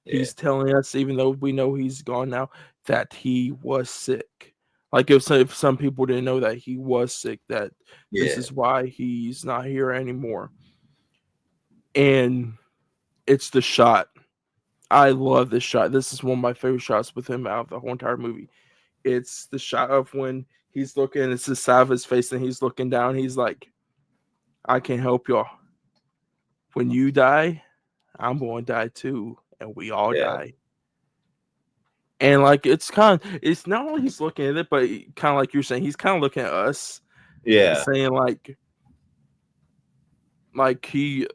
Yeah. He's telling us, even though we know he's gone now, that he was sick. Like if some people didn't know that he was sick, that this is why he's not here anymore. And it's the shot. I love this shot. This is one of my favorite shots with him out of the whole entire movie. It's the shot of when he's looking, it's the side of his face, and he's looking down. He's like, I can't help y'all. When you die, I'm going to die too. And we all die. And like, it's not only he's looking at it, but kind of like you're saying, he's kind of looking at us. Yeah. Saying like he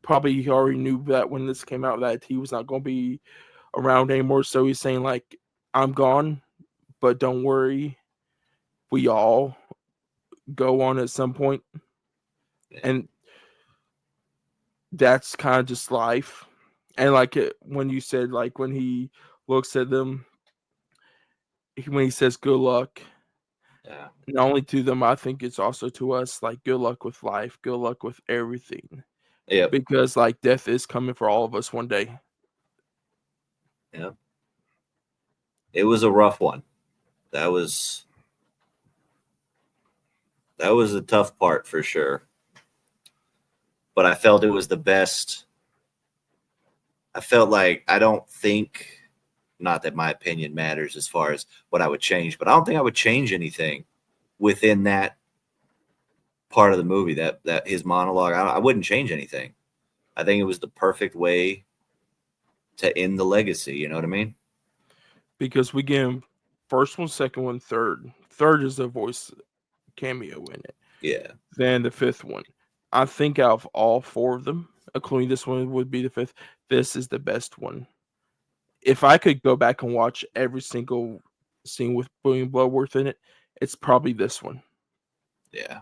probably already knew that when this came out that he was not going to be around anymore. So he's saying like, I'm gone, but don't worry. We all go on at some point. And that's kind of just life. And like when you said, like when he looks at them, when he says good luck, not only to them, I think it's also to us, like good luck with life, good luck with everything. Yeah. Because like death is coming for all of us one day. Yeah. It was a rough one. That was a tough part for sure. But I felt it was the best. I felt like I don't think, not that my opinion matters as far as what I would change, but I don't think I would change anything within that part of the movie, that his monologue. I wouldn't change anything. I think it was the perfect way to end the legacy. You know what I mean? Because we get him first one, second one, third. Third is a voice cameo in it. Yeah. Then the fifth one. I think out of all four of them, including this one would be the fifth, this is the best one. If I could go back and watch every single scene with William Bloodworth in it, it's probably this one. Yeah.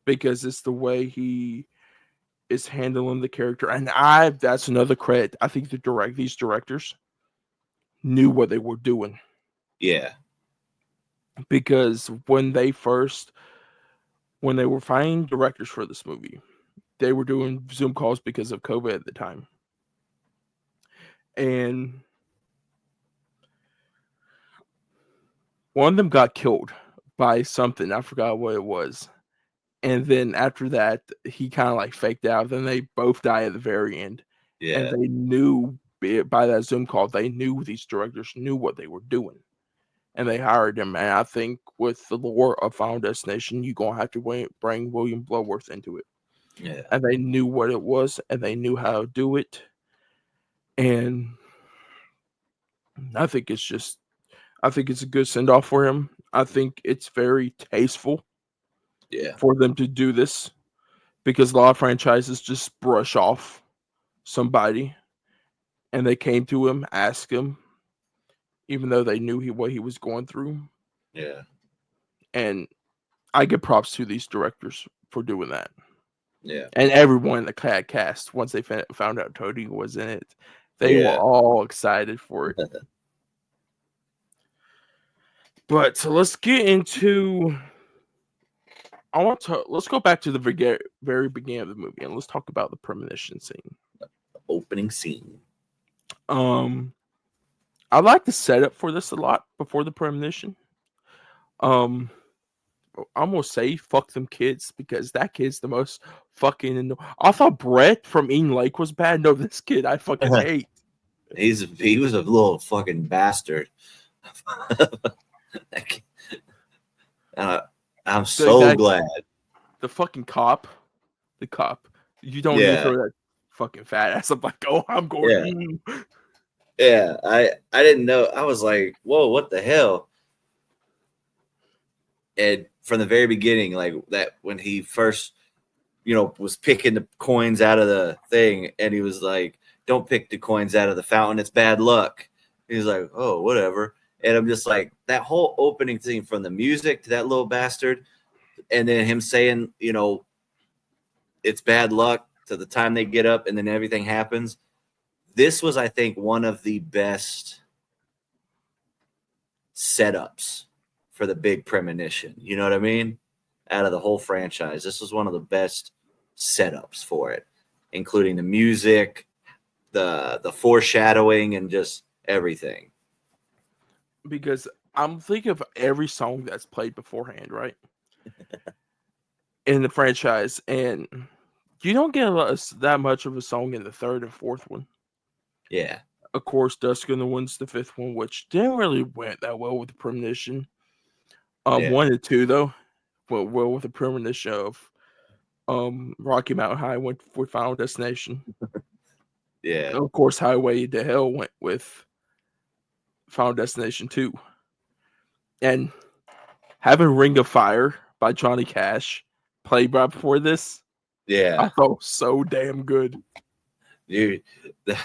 Because it's the way he is handling the character. And that's another credit. I think these directors knew what they were doing. Yeah. Because when they were finding directors for this movie, they were doing Zoom calls because of COVID at the time. And one of them got killed by something. I forgot what it was. And then after that, he kind of like faked out. Then they both die at the very end. Yeah. And they knew by that Zoom call, they knew these directors knew what they were doing. And they hired him. And I think with the lore of Final Destination, you're going to have to bring William Bloodworth into it. Yeah. And they knew what it was, and they knew how to do it. And I think it's a good send-off for him. I think it's very tasteful for them to do this, because a lot of franchises just brush off somebody, and they came to him, asked him, even though they knew what he was going through. Yeah. And I give props to these directors for doing that. Yeah. And everyone in the cast, once they found out Tony was in it, they were all excited for it. But so let's get into. Let's go back to the very beginning of the movie, and let's talk about the premonition scene. The opening scene. I like the setup for this a lot before the premonition. I'm gonna say fuck them kids, because that kid's the most fucking. I thought Brett from Eden Lake was bad. No, this kid I fucking hate. He was a little fucking bastard. Uh, I'm The so guy, glad. the fucking cop, the cop. You don't need to Yeah, throw that fucking fat ass up like, oh, I'm yeah, going. yeah. I didn't know. I was like, whoa, what the hell? And from the very beginning, like that when he first, was picking the coins out of the thing, and he was like, "Don't pick the coins out of the fountain; it's bad luck." He's like, "Oh, whatever." And I'm just like, that whole opening thing from the music to that little bastard, and then him saying, it's bad luck to the time they get up, and then everything happens. This was, I think, one of the best setups for the big premonition. You know what I mean? Out of the whole franchise, this was one of the best setups for it, including the music, the foreshadowing, and just everything. Because I'm thinking of every song that's played beforehand, right? In the franchise, and you don't get that much of a song in the third and fourth one. Yeah. Of course, Dusk in the Wind's the fifth one, which didn't really went that well with the premonition. Yeah. 1 and 2 though, went well with the premonition of Rocky Mountain High went for Final Destination. Yeah. Of course, Highway to Hell went with Final Destination 2. And having Ring of Fire by Johnny Cash played right before this, I Yeah. thought so damn good. Dude, the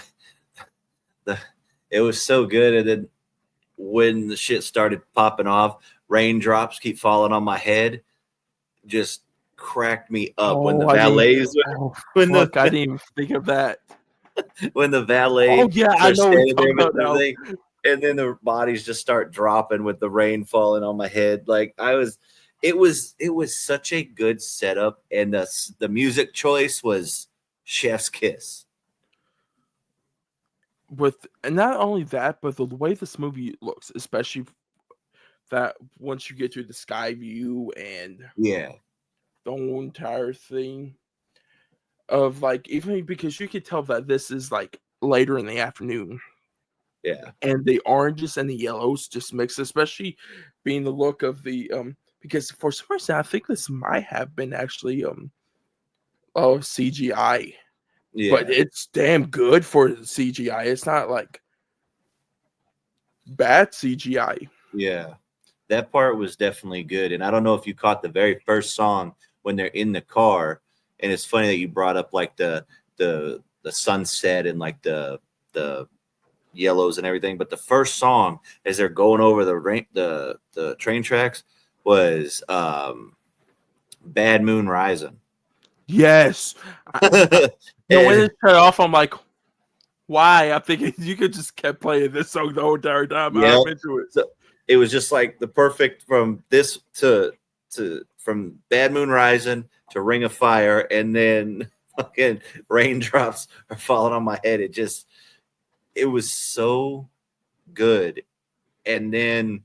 it was so good. And then when the shit started popping off, raindrops keep falling on my head, just cracked me up when the Oh, I didn't. valets Oh, when the fuck! I didn't even think of that. when the Oh valet yeah, I starts know what you're standing there talking with about the now. thing, and then the bodies just start dropping with the rain falling on my head. Like it was such a good setup, and the music choice was Chef's Kiss. And not only that, but the way this movie looks, especially that once you get to the sky view and Yeah, the whole entire thing of like, even because you could tell that this is like later in the afternoon, yeah, and the oranges and the yellows just mix, especially being the look of the because for some reason I think this might have been actually CGI, but yeah, it's damn good for CGI. It's not like bad CGI. yeah. That part was definitely good, and I don't know if you caught the very first song when they're in the car. And it's funny that you brought up like the sunset and like the yellows and everything. But the first song as they're going over the train tracks was Bad Moon Rising. Yes. When And it cut off, I'm like, why? I'm thinking you could just kept playing this song the whole entire time. yeah, I'm into it. so it was just like the perfect from this to from Bad Moon Rising to Ring of Fire, and then fucking raindrops are falling on my head. It was so good. And then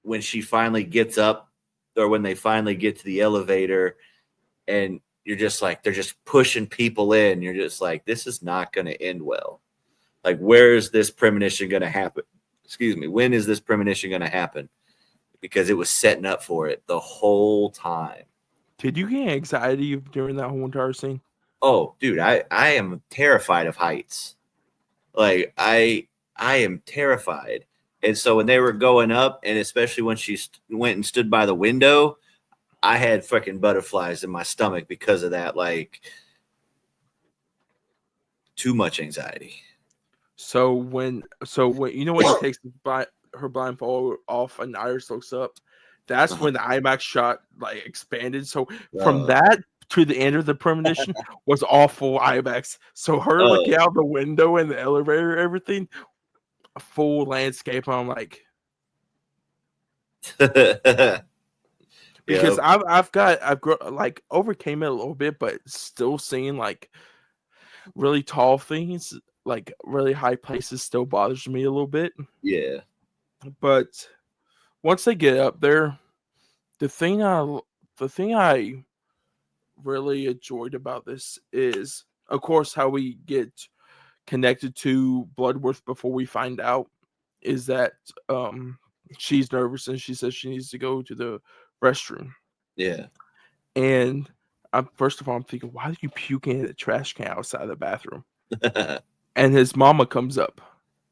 when she finally gets up, or when they finally get to the elevator, and you're just like, they're just pushing people in, you're just like, this is not going to end well. Like, where is this premonition going to happen? Excuse me. When is this premonition going to happen? Because it was setting up for it the whole time. Did you get anxiety during that whole entire scene? Oh, dude, I am terrified of heights. Like I am terrified. And so when they were going up, and especially when she went and stood by the window, I had fucking butterflies in my stomach because of that. Like, too much anxiety. So when when he takes her blindfold off and Iris looks up, that's Uh-huh. when the IMAX shot like expanded. So from Uh, that to the end of the premonition was all full IMAX. So her looking oh, out the window and the elevator, everything, a full landscape. I'm like, because yeah, I've like overcame it a little bit, but still seeing like really tall things, like really high places, still bothers me a little bit. yeah, But once they get up there, the thing I the thing I really enjoyed about this is, of course, how we get connected to Bloodworth before we find out is that she's nervous and she says she needs to go to the restroom. Yeah. And first of all, I'm thinking, why are you puking in the trash can outside the bathroom? And his mama comes up.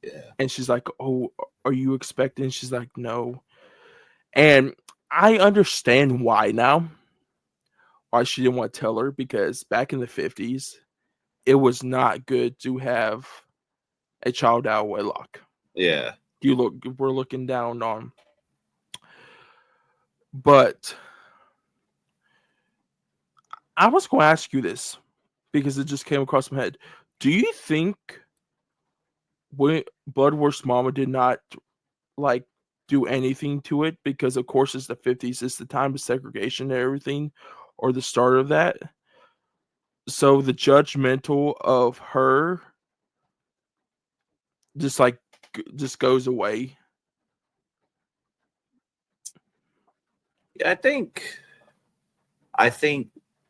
Yeah. And she's like, "Oh, are you expecting?" She's like, "No." And I understand why now. Why she didn't want to tell her, because back in the 50s, it was not good to have a child out of wedlock. Yeah. We're looking down on. But I was going to ask you this because it just came across my head. Do you think Bloodworth's mama did not like do anything to it because, of course, it's the 50s, it's the time of segregation and everything, or the start of that? So the judgmental of her just like just goes away. Yeah, I think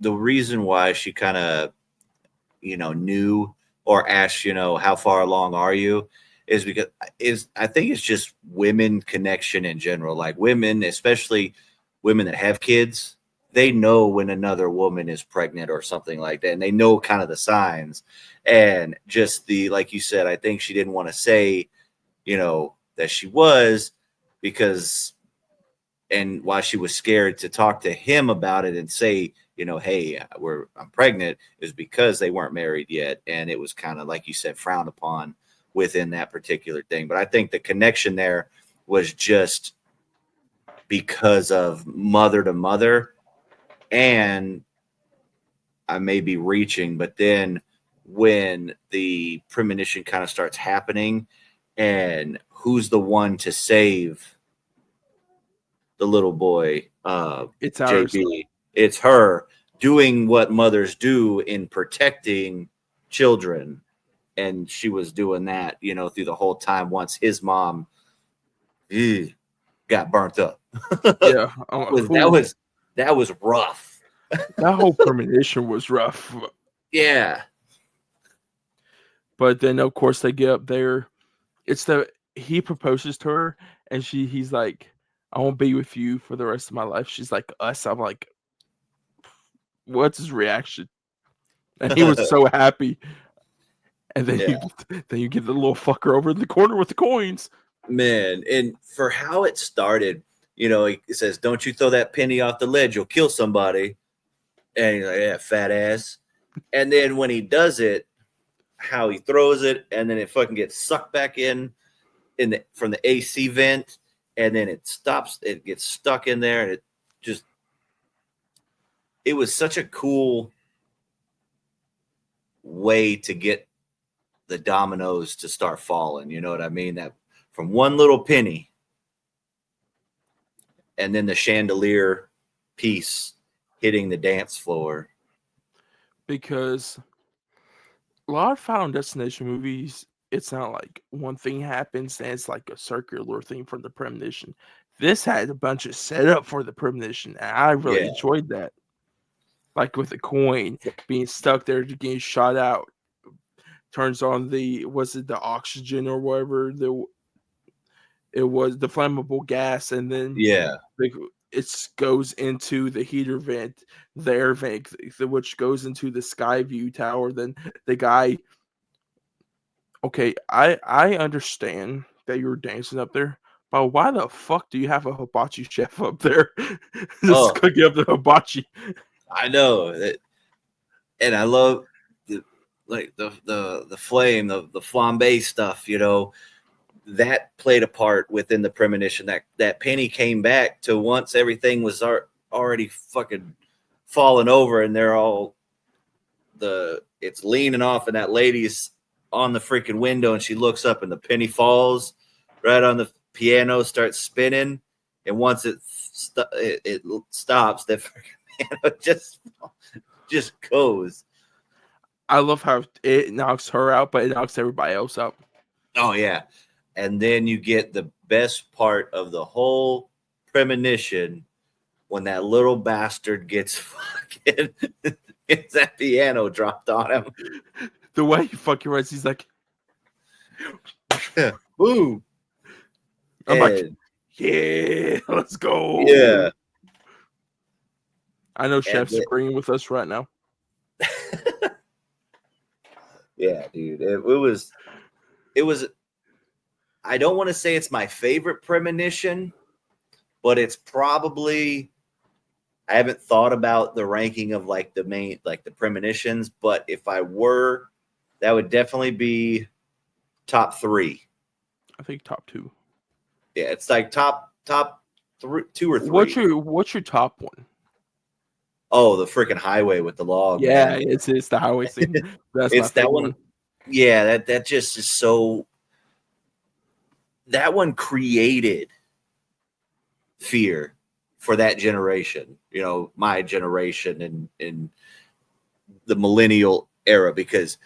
the reason why she kind of, knew or asked, how far along are you, is because I think it's just women connection in general. Like women, especially women that have kids, they know when another woman is pregnant or something like that, and they know kind of the signs. And just like you said, I think she didn't want to say, that she was, because, and why she was scared to talk to him about it and say, hey, I'm pregnant, is because they weren't married yet. And it was kind of, like you said, frowned upon within that particular thing. But I think the connection there was just because of mother to mother. And I may be reaching, but then when the premonition kind of starts happening, and who's the one to save the little boy, It's ours. JB, it's her doing what mothers do in protecting children. And she was doing that, through the whole time once his mom got burnt up. Yeah. That was rough. That whole premonition was rough. Yeah. But then, of course, they get up there. He proposes to her, and he's like, "I won't be with you for the rest of my life." She's like, "Us." I'm like, what's his reaction? And he was so happy. And then Yeah. you get the little fucker over in the corner with the coins. Man, and for how it started, he says, "Don't you throw that penny off the ledge, you'll kill somebody." And he's like, "Yeah, fat ass." And then when he does it, how he throws it, and then it fucking gets sucked back from the AC vent, and then it stops, it gets stuck in there, and it was such a cool way to get the dominoes to start falling. You know what I mean? That from one little penny, and then the chandelier piece hitting the dance floor. Because a lot of Final Destination movies, it's not like one thing happens and it's like a circular thing from the premonition. This had a bunch of setup for the premonition, and I really enjoyed that. Like with the coin being stuck there, getting shot out, turns on the oxygen or whatever it was, the flammable gas, and then it goes into the heater vent, the air vent, which goes into the sky view tower. Then the guy. Okay, I understand that you were dancing up there, but why the fuck do you have a hibachi chef up there just cooking up the hibachi? I know that, and I love the flame, the flambe stuff. That played a part within the premonition. That penny came back to once everything was already fucking falling over, and they're all it's leaning off, and that lady's on the freaking window, and she looks up, and the penny falls right on the piano, starts spinning, and once it stops, that freaking piano just goes. I love how it knocks her out, but it knocks everybody else out. Oh yeah, and then you get the best part of the whole premonition when that little bastard gets that piano dropped on him. The way he fucking writes, he's like, boom. I'm like, And yeah, let's go. yeah. I know And Chef's agreeing with us right now. yeah, dude. It was I don't want to say it's my favorite premonition, but it's probably I haven't thought about the ranking of like the main like the premonitions, but if I were, that would definitely be top 3. I think top 2. Yeah, it's like top 2 or 3. What's your top one? Oh, the freaking highway with the log, Yeah, man. it's the highway scene. That's my It's that favorite one. one. Yeah, that just is so. That one created fear for that generation. You know, my generation and in the millennial era, because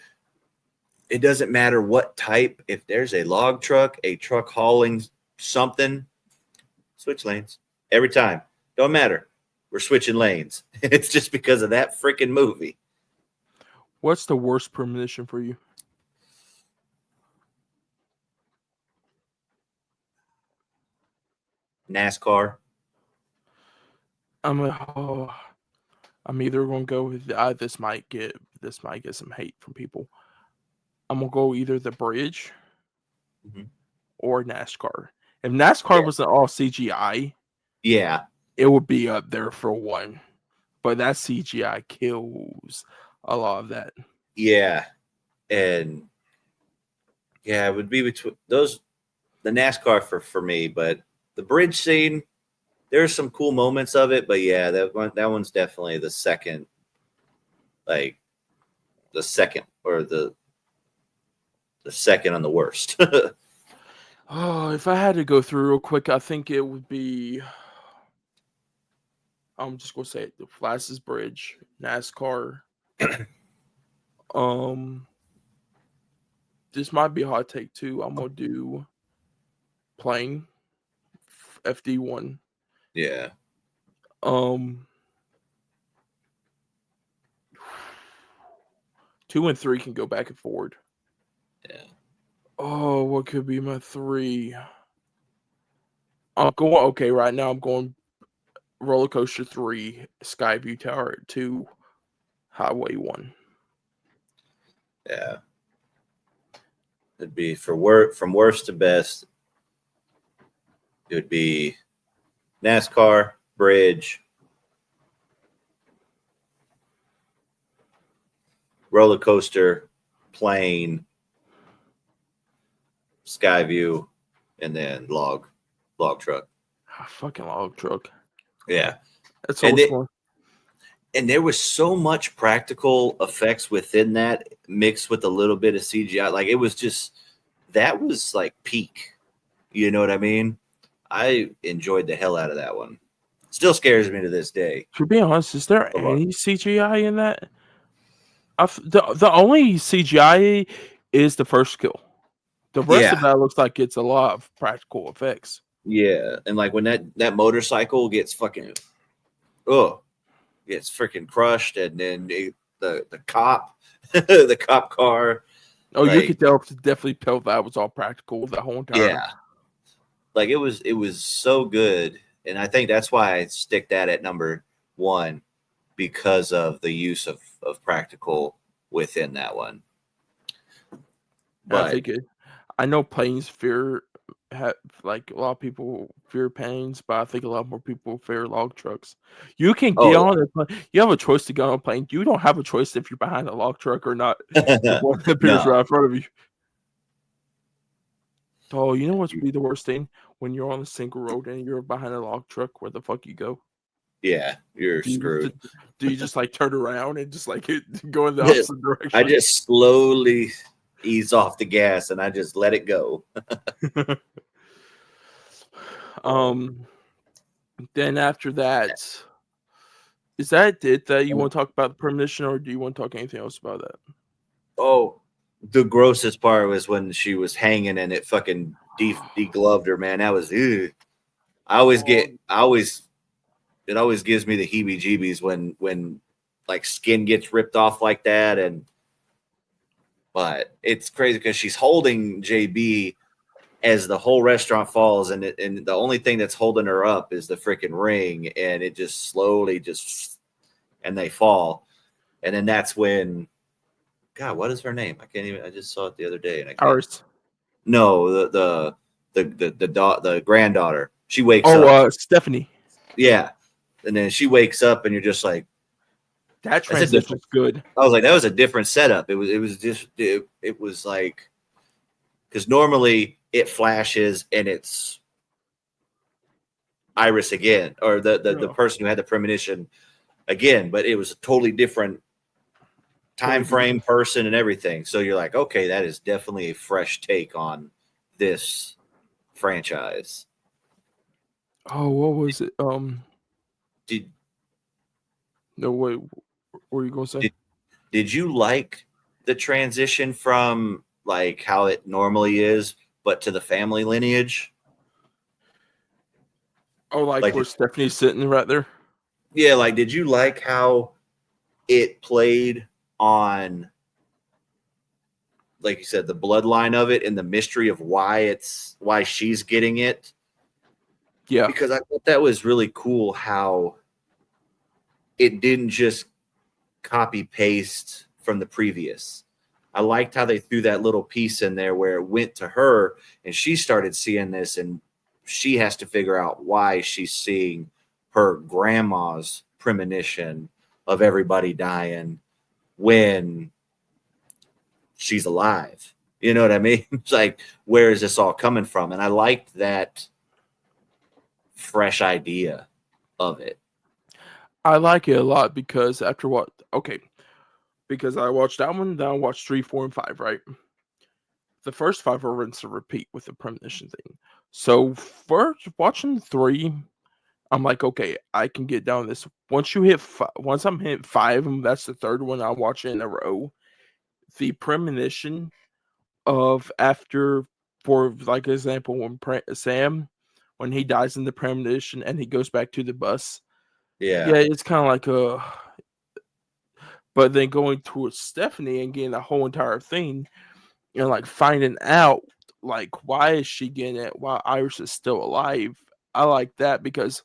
it doesn't matter what type. If there's a log truck, a truck hauling something, switch lanes every time. Don't matter. We're switching lanes. It's just because of that freaking movie. What's the worst premonition for you? NASCAR. I'm either gonna go with this might get some hate from people. I'm gonna go either the bridge or NASCAR. If NASCAR wasn't all CGI, Yeah. it would be up there for one. But that CGI kills a lot of that. Yeah. And yeah, it would be between those, the NASCAR for me, but the bridge scene, there's some cool moments of it, but yeah, that one's definitely the second, like the second or the second on the worst. Oh, if I had to go through real quick, I think it would be. I'm just gonna say it: the Flashes Bridge, NASCAR. This might be a hot take too. I'm gonna do plane, FD1. Yeah. 2 and 3 can go back and forward. Yeah. Oh, what could be my 3? I'm going okay. Right now, I'm going Roller Coaster 3, Skyview Tower 2, Highway 1. Yeah. It'd be from worst to best. It would be NASCAR, bridge, roller coaster, plane, Skyview, and then log truck. Fucking log truck. Yeah. That's so much fun. And there was so much practical effects within that mixed with a little bit of CGI. Like it was just, that was like peak. You know what I mean? I enjoyed the hell out of that one. Still scares me to this day. To be honest, is there any CGI in that? The only CGI is the first kill. The rest of that looks like it's a lot of practical effects. Yeah. And like when that motorcycle gets fucking, gets freaking crushed, and then the cop, the cop car. Oh, like, you could definitely tell that was all practical the whole entire. Yeah. Like it was so good. And I think that's why I stick that at number 1, because of the use of practical within that one. But I know planes like a lot of people fear planes, but I think a lot more people fear log trucks. You can get on a plane. You have a choice to get on a plane. You don't have a choice if you're behind a log truck or not. The one that appears right in front of you. Oh, you know what's be the worst thing? When you're on a single road and you're behind a log truck, where the fuck you go? Yeah, you're screwed. Do you just like turn around and just like go in the opposite direction? I just slowly ease off the gas and I just let it go. Then after that, is that it that you want to talk about the premonition, or do you want to talk anything else about that? Oh, the grossest part was when she was hanging and it fucking degloved her, man. That was, ew. It always gives me the heebie-jeebies when like skin gets ripped off like that. But it's crazy because she's holding JB as the whole restaurant falls, and the only thing that's holding her up is the freaking ring, and it just slowly and they fall. And then that's when, God, what is her name? I just saw it the other day, and I can't. Ours. No, the granddaughter. She wakes up. Oh, Stephanie. Yeah. And then she wakes up, and you're just like, that transition's good. I was like, that was a different setup. It was like, because normally it flashes and it's Iris again, or the person who had the premonition again, but it was a totally different time frame, person, and everything. So you're like, okay, that is definitely a fresh take on this franchise. Oh, what was it? No, wait, what were you gonna say? Did you like the transition from like how it normally is, but to the family lineage? Oh, like where Stephanie's sitting right there? Yeah, like, did you like how it played on, like you said, the bloodline of it and the mystery of why she's getting it? Yeah. Because I thought that was really cool how it didn't just copy paste from the previous. I liked how they threw that little piece in there where it went to her and she started seeing this, and she has to figure out why she's seeing her grandma's premonition of everybody dying when she's alive. You know what I mean? It's like, where is this all coming from? And I liked that fresh idea of it. I like it a lot because because I watched that one, then I watched 3, 4, and 5, right? The first 5 are rinse and repeat with the premonition thing. So first watching 3, I'm like, okay, I can get down this. Once I'm hit 5, and that's the third one I watch in a row. The premonition of after, for like example, when Sam, when he dies in the premonition and he goes back to the bus. Yeah, it's kind of like but then going towards Stephanie and getting the whole entire thing, and like finding out like why is she getting it while Iris is still alive. I like that because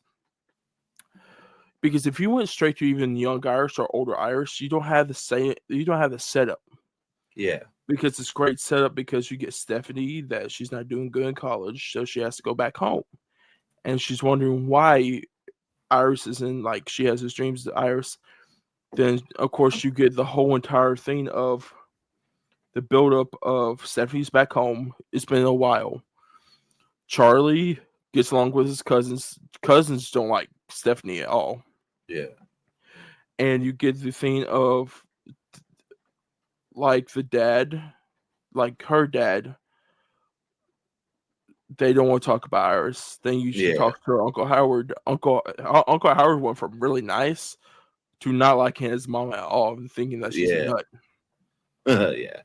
if you went straight to even young Iris or older Iris, you don't have the setup. Yeah. Because it's great setup because you get Stephanie that she's not doing good in college, so she has to go back home. And she's wondering why Iris isn't, like, she has his dreams of Iris. Then of course you get the whole entire thing of the buildup of Stephanie's back home. It's been a while. Charlie gets along with his cousins. Cousins don't like Stephanie at all. Yeah. And you get the thing of like the dad, like her dad, they don't want to talk about Iris. Then you should talk to her Uncle Howard. Uncle Howard went from really nice to not liking his mom at all, and thinking that she's a nut. Yeah.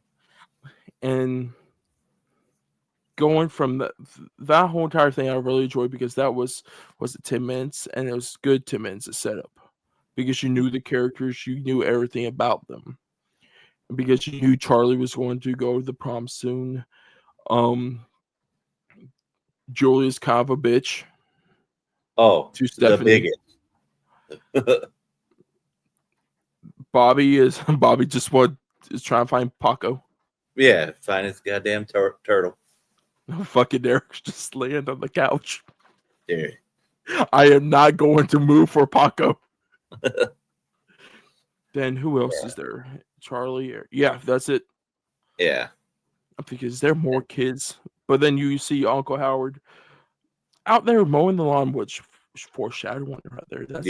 And going from that whole entire thing, I really enjoyed because that was it 10 minutes, and it was good 10 minutes of setup because you knew the characters, you knew everything about them, because you knew Charlie was going to go to the prom soon. Julia's kind of a bitch. Oh, to Stephanie. The biggest. Bobby is trying to find Paco. Yeah, find his goddamn turtle. Fucking Derek's just laying on the couch. Yeah. I am not going to move for Paco. Then who else is there? Charlie? Yeah, that's it. Yeah. Because there are more kids. But then you see Uncle Howard out there mowing the lawn, which foreshadowing right there. That's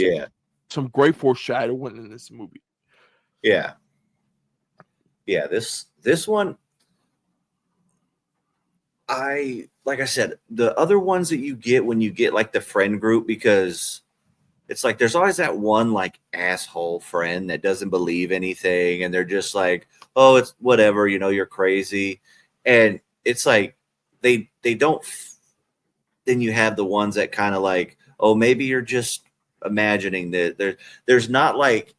some great foreshadowing in this movie. Yeah. Yeah, this one, like I said, the other ones that you get when you get like the friend group, because it's like there's always that one like asshole friend that doesn't believe anything, and they're just like, oh, it's whatever, you're crazy. And it's like they don't. Then you have the ones that kind of like, oh, maybe you're just imagining that. There's not like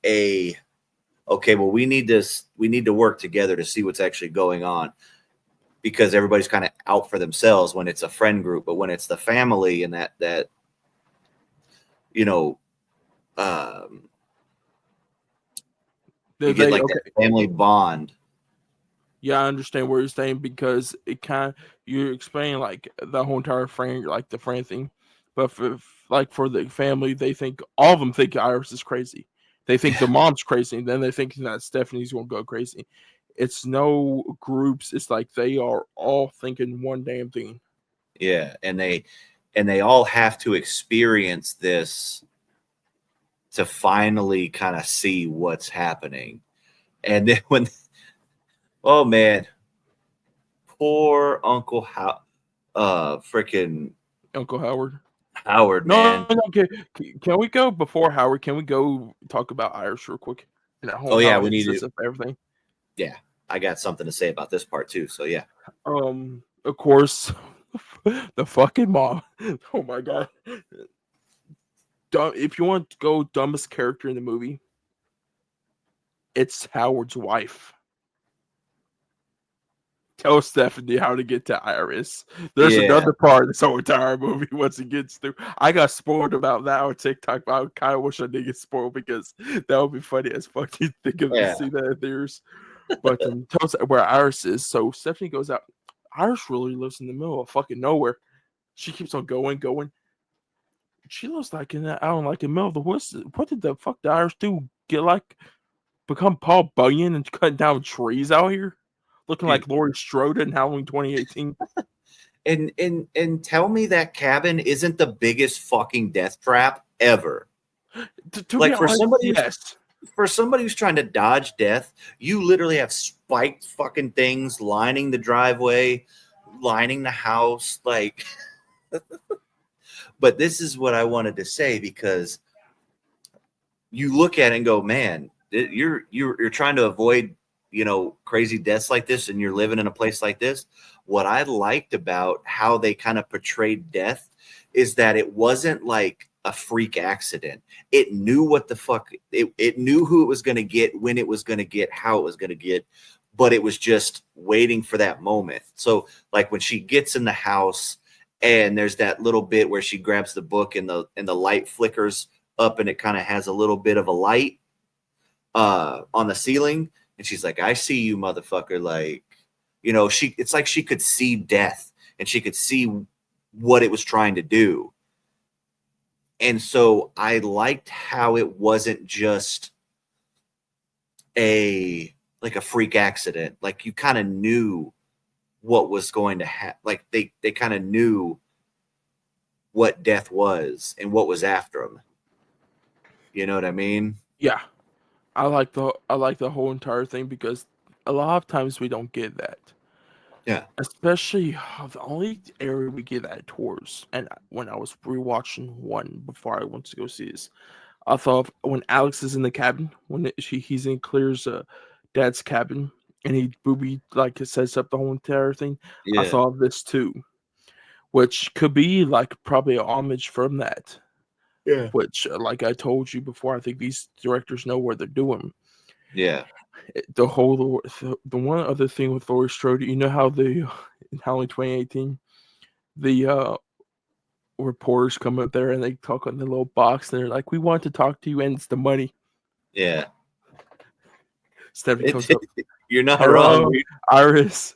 okay, well, we need to work together to see what's actually going on. because everybody's kind of out for themselves when it's a friend group, but when it's the family and that you know, you get like that family bond. Yeah, I understand what you're saying because it kind of you're explaining like the whole entire friend, like the friend thing, but for the family, they think all of them think Iris is crazy. They think the mom's crazy, and then they think that Stephanie's gonna go crazy. It's no groups. It's like they are all thinking one damn thing. Yeah, and they all have to experience this to finally kind of see what's happening. And then when, oh man, poor Uncle freaking Uncle Howard. Howard, man. No, can we go before Howard? Can we go talk about Iris real quick? And that whole Oh yeah, how we it need sets to. up everything. Yeah, I got something to say about this part too. So yeah. Of course, the fucking mom. Oh my god. If you want to go dumbest character in the movie, it's Howard's wife. Tell Stephanie how to get to Iris. There's another part of this whole entire movie once he gets through. I got spoiled about that on TikTok, but I kind of wish I didn't get spoiled because that would be funny as fuck. You think of to see that in theaters. But tell us where Iris is. So Stephanie goes out. Iris really lives in the middle of fucking nowhere. She keeps on going. She looks like in the middle of the woods. What did the fuck did Iris do? Become Paul Bunyan and cutting down trees out here? Looking like Laurie Strode in Halloween 2018. And tell me that cabin isn't the biggest fucking death trap ever. Like for somebody, for somebody who's trying to dodge death, you literally have spiked fucking things lining the driveway, lining the house, like. But this is what I wanted to say, because you look at it and go, man, you're trying to avoid, crazy deaths like this, and you're living in a place like this. What I liked about how they kind of portrayed death is that it wasn't like a freak accident. It knew what the fuck it knew who it was going to get, when it was going to get, how it was going to get, but it was just waiting for that moment. So like when she gets in the house and there's that little bit where she grabs the book and the light flickers up and it kind of has a little bit of a light on the ceiling. And she's like, I see you, motherfucker. Like, it's like she could see death and she could see what it was trying to do. And so I liked how it wasn't just a freak accident. Like you kind of knew what was going to happen. Like they kind of knew what death was and what was after him. You know what I mean? Yeah. I like the whole entire thing because a lot of times we don't get that. Yeah. Especially the only area we get that towards, and when I was rewatching one before I went to go see this, I thought when Alex is in the cabin, when he's in Claire's dad's cabin, and he booby like it sets up the whole entire thing. Yeah. I thought of this too, which could be like probably a homage from that. Yeah. Which, like I told you before, I think these directors know what they're doing. Yeah. The one other thing with Laurie Strode, you know how in Halloween 2018, the reporters come up there and they talk on the little box and they're like, "We want to talk to you, and it's the money." Yeah. Stephanie comes up. You're not wrong, Iris.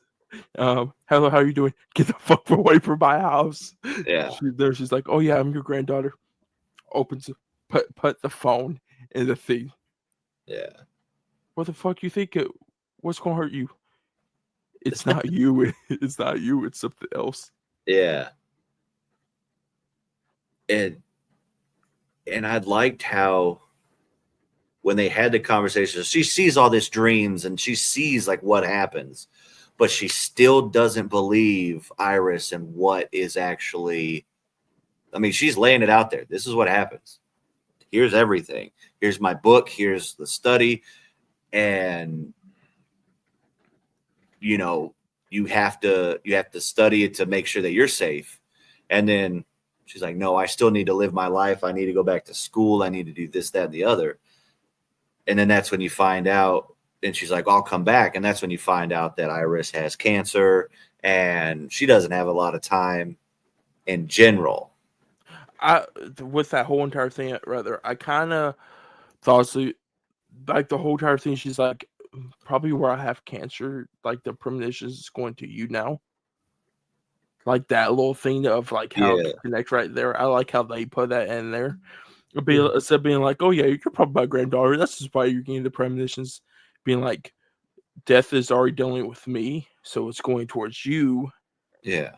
Hello, how are you doing? Get the fuck away from my house. Yeah. She's like, "Oh yeah, I'm your granddaughter." Opens put the phone in the thing. Yeah. What the fuck you think? What's gonna hurt you? It's not you. It's not you. It's something else. Yeah. And I liked how when they had the conversation, she sees all these dreams and she sees like what happens, but she still doesn't believe Iris and what is actually. I mean, she's laying it out there. This is what happens. Here's everything. Here's my book. Here's the study. And, you have to study it to make sure that you're safe. And then she's like, no, I still need to live my life. I need to go back to school. I need to do this, that, and the other. And then that's when you find out. And she's like, I'll come back. And that's when you find out that Iris has cancer and she doesn't have a lot of time in general. With that whole entire thing, rather, I kind of thought so, like the whole entire thing. She's like, probably where I have cancer, like the premonition is going to you now. Like that little thing of like how it Yeah. can connect right there. I like how they put that in there. Instead of being like, oh yeah, you're probably my granddaughter. That's just why you're getting the premonitions. Being like, death is already dealing with me, so it's going towards you. Yeah.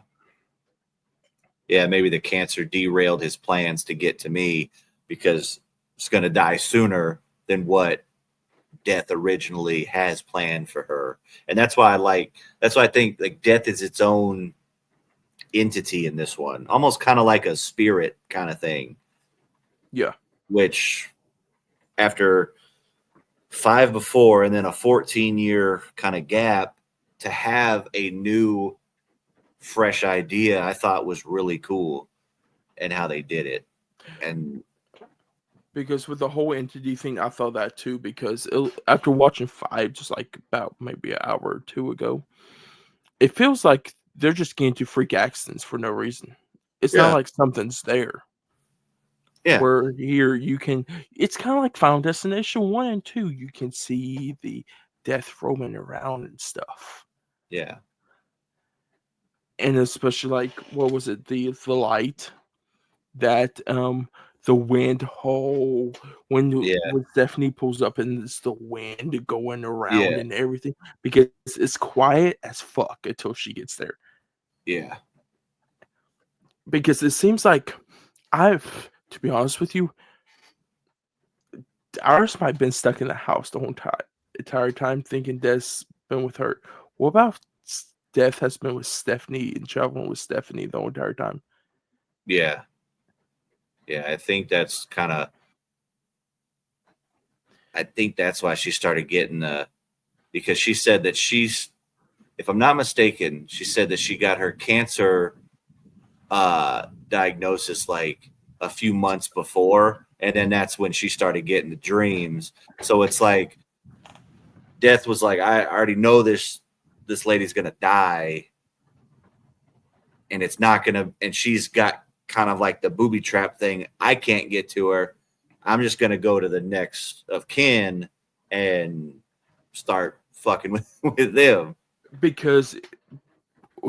Yeah, maybe the cancer derailed his plans to get to me because it's going to die sooner than what death originally has planned for her. And that's why I think like death is its own entity in this one, almost kind of like a spirit kind of thing. Yeah. Which after 5 before and then a 14-year kind of gap, to have a new fresh idea, I thought was really cool, and how they did it. And Because with the whole entity thing, I felt that too. Because after watching 5, just like about maybe an hour or two ago, it feels like they're just getting into freak accidents for no reason. It's not yeah, like something's there. yeah, Where here you can, it's kind of like Final Destination 1 and 2. You can see the death roaming around and stuff. yeah, And especially like, what was it? The light that the wind hole yeah, when Stephanie pulls up and it's the wind going around yeah, and everything, because it's quiet as fuck until she gets there. yeah, Because it seems like to be honest with you, Iris might have been stuck in the house the whole entire time thinking Death's been with her. What about Death has been with Stephanie and traveling with Stephanie the whole entire time? yeah, yeah. I think that's why she started getting because she said that if I'm not mistaken, she said that she got her cancer diagnosis like a few months before, and then that's when she started getting the dreams. So it's like Death was like, I already know this lady's gonna die, and it's not gonna, and she's got kind of like the booby trap thing. I can't get to her. I'm just gonna go to the next of kin and start fucking with them. Because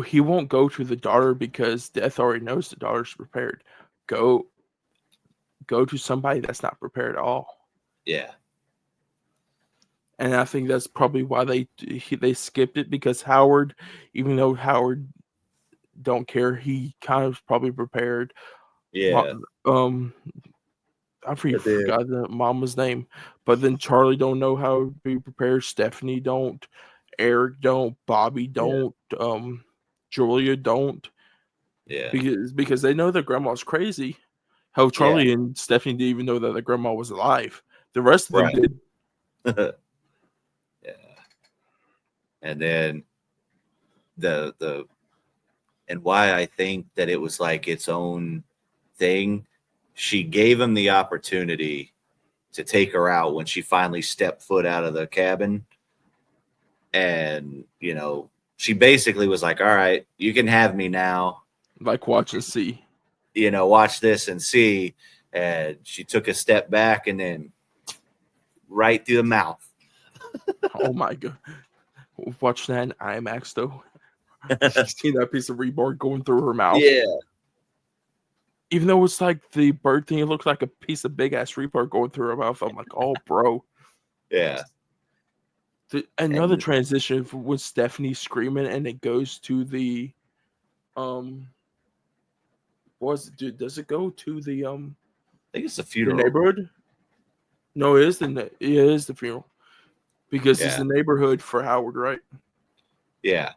he won't go to the daughter because Death already knows the daughter's prepared. Go to somebody that's not prepared at all. Yeah. And I think that's probably why they skipped it, because Howard, even though Howard don't care, he kind of probably prepared. Yeah. I forgot the mama's name, but then Charlie don't know how to be prepared. Stephanie don't. Eric don't. Bobby don't. Julia don't. Yeah. Because they know their grandma's crazy. Hell, Yeah. Charlie and Stephanie didn't even know that their grandma was alive. The rest of them Right. did. Yeah. And then the and why I think that it was like its own thing, she gave him the opportunity to take her out when she finally stepped foot out of the cabin. And, she basically was like, all right, you can have me now. Like watch and see. Watch this and see. And she took a step back and then right through the mouth. Oh my god. Watch that in IMAX though. You see that piece of rebar going through her mouth. Yeah. Even though it's like the bird thing, it looks like a piece of big ass rebar going through her mouth. I'm like, oh bro. Yeah. Another transition with Stephanie screaming, and it goes to the does it go to the I think it's a the funeral. neighborhood? No, it is the funeral, because it's the neighborhood for Howard, right? Yeah,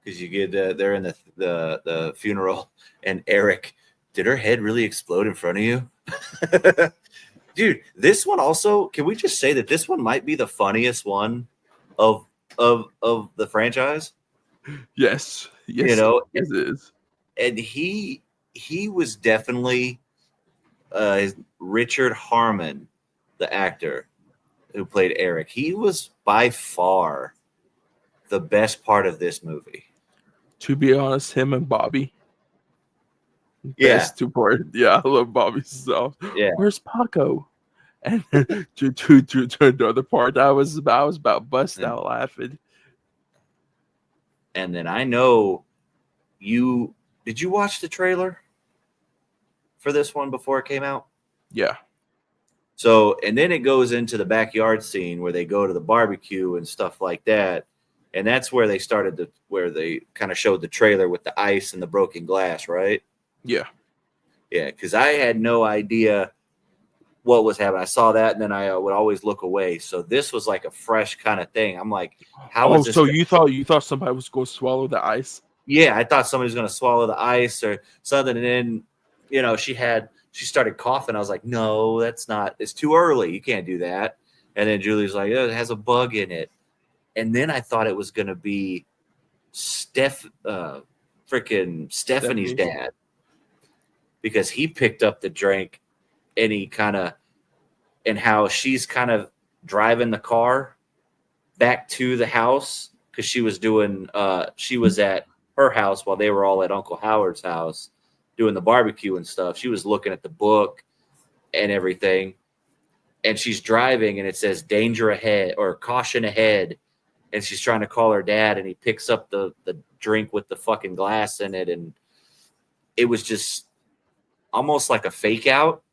because you get they're in the funeral, and Eric, did her head really explode in front of you? Dude, this one also, can we just say that this one might be the funniest one of the franchise? Yes, it is. And he was definitely Richard Harmon, the actor who played Eric. He was by far the best part of this movie. To be honest, him and Bobby, Yeah. best two part. Yeah, I love Bobby's stuff. Yeah. Where's Paco? And to the other part, I was about bust out laughing. And then I know did you watch the trailer for this one before it came out? Yeah. So, and then it goes into the backyard scene where they go to the barbecue and stuff like that. And that's where they where they kind of showed the trailer with the ice and the broken glass, right? Yeah. Yeah, because I had no idea what was happening. I saw that, and then I would always look away. So this was like a fresh kind of thing. I'm like, how is this? So you thought somebody was going to swallow the ice? Yeah, I thought somebody was going to swallow the ice or something. And then, she started coughing. I was like, no, that's not. It's too early. You can't do that. And then Julie's like, oh, it has a bug in it. And then I thought it was going to be freaking Stephanie's dad, because he picked up the drink and how she's kind of driving the car back to the house, because she was at her house while they were all at Uncle Howard's house doing the barbecue and stuff. She was looking at the book and everything, and she's driving and it says danger ahead or caution ahead. And she's trying to call her dad, and he picks up the drink with the fucking glass in it. And it was just almost like a fake out.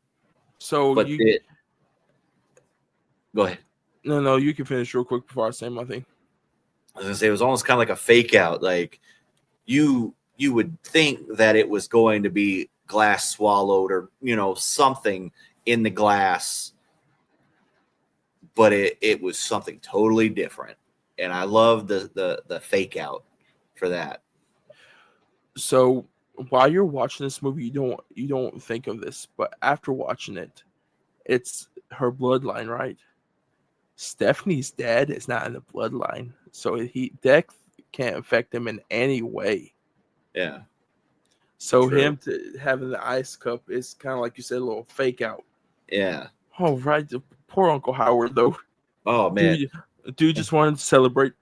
So go ahead. No, you can finish real quick before I say my thing. I was gonna say it was almost kind of like a fake out. Like you would think that it was going to be glass swallowed or something in the glass, but it was something totally different. And I love the fake out for that. So while you're watching this movie, you don't think of this, but after watching it, it's her bloodline, right? Stephanie's dad is not in the bloodline, so death can't affect him in any way. Yeah. So True. him having the ice cup is kind of like you said, a little fake out. Yeah. Oh right, poor Uncle Howard though. Oh man, dude just wanted to celebrate.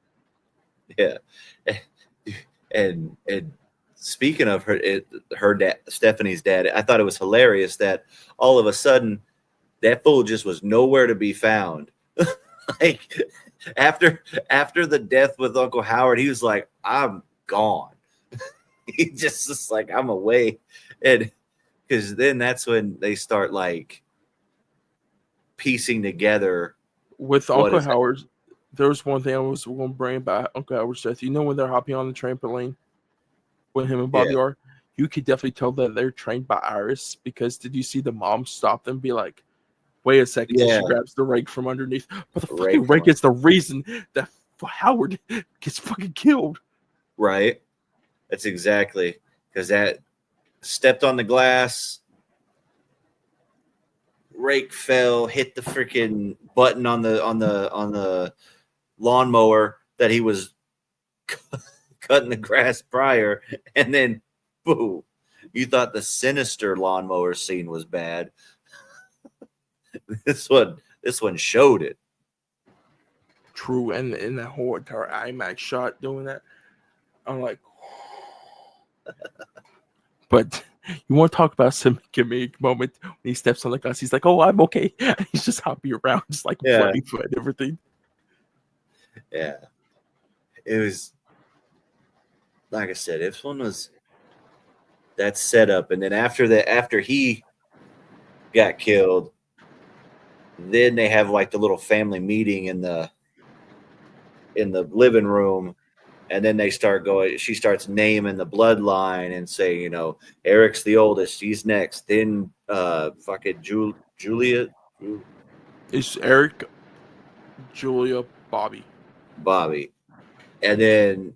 Yeah. And speaking of her dad, Stephanie's dad, I thought it was hilarious that all of a sudden that fool just was nowhere to be found. Like after the death with Uncle Howard, he was like, I'm gone. He just like, I'm away. And because then that's when they start like piecing together with Uncle Howard. There was one thing I was going to bring about Uncle Howard's death. You know, when they're hopping on the trampoline, when him and Bobby are, you could definitely tell that they're trained by Iris, because did you see the mom stop them and be like, wait a second, she grabs the rake from underneath. But the fucking rake is the reason that Howard gets fucking killed. Right. That's exactly, because that stepped on the glass, rake fell, hit the freaking button on the lawnmower that he was cutting the grass prior, and then boom, you thought the Sinister lawnmower scene was bad. This one showed it. True, and in that whole entire IMAX shot doing that, I'm like, but you want to talk about some comedic moment when he steps on the glass? He's like, "Oh, I'm okay." And he's just hopping around, just like bloody foot and everything. Yeah, it was like I said. This one was that setup, and then after he got killed, then they have like the little family meeting in the living room. And then they start going, she starts naming the bloodline and saying, Eric's the oldest, he's next. Then fucking Julia. It's Eric, Julia, Bobby. And then,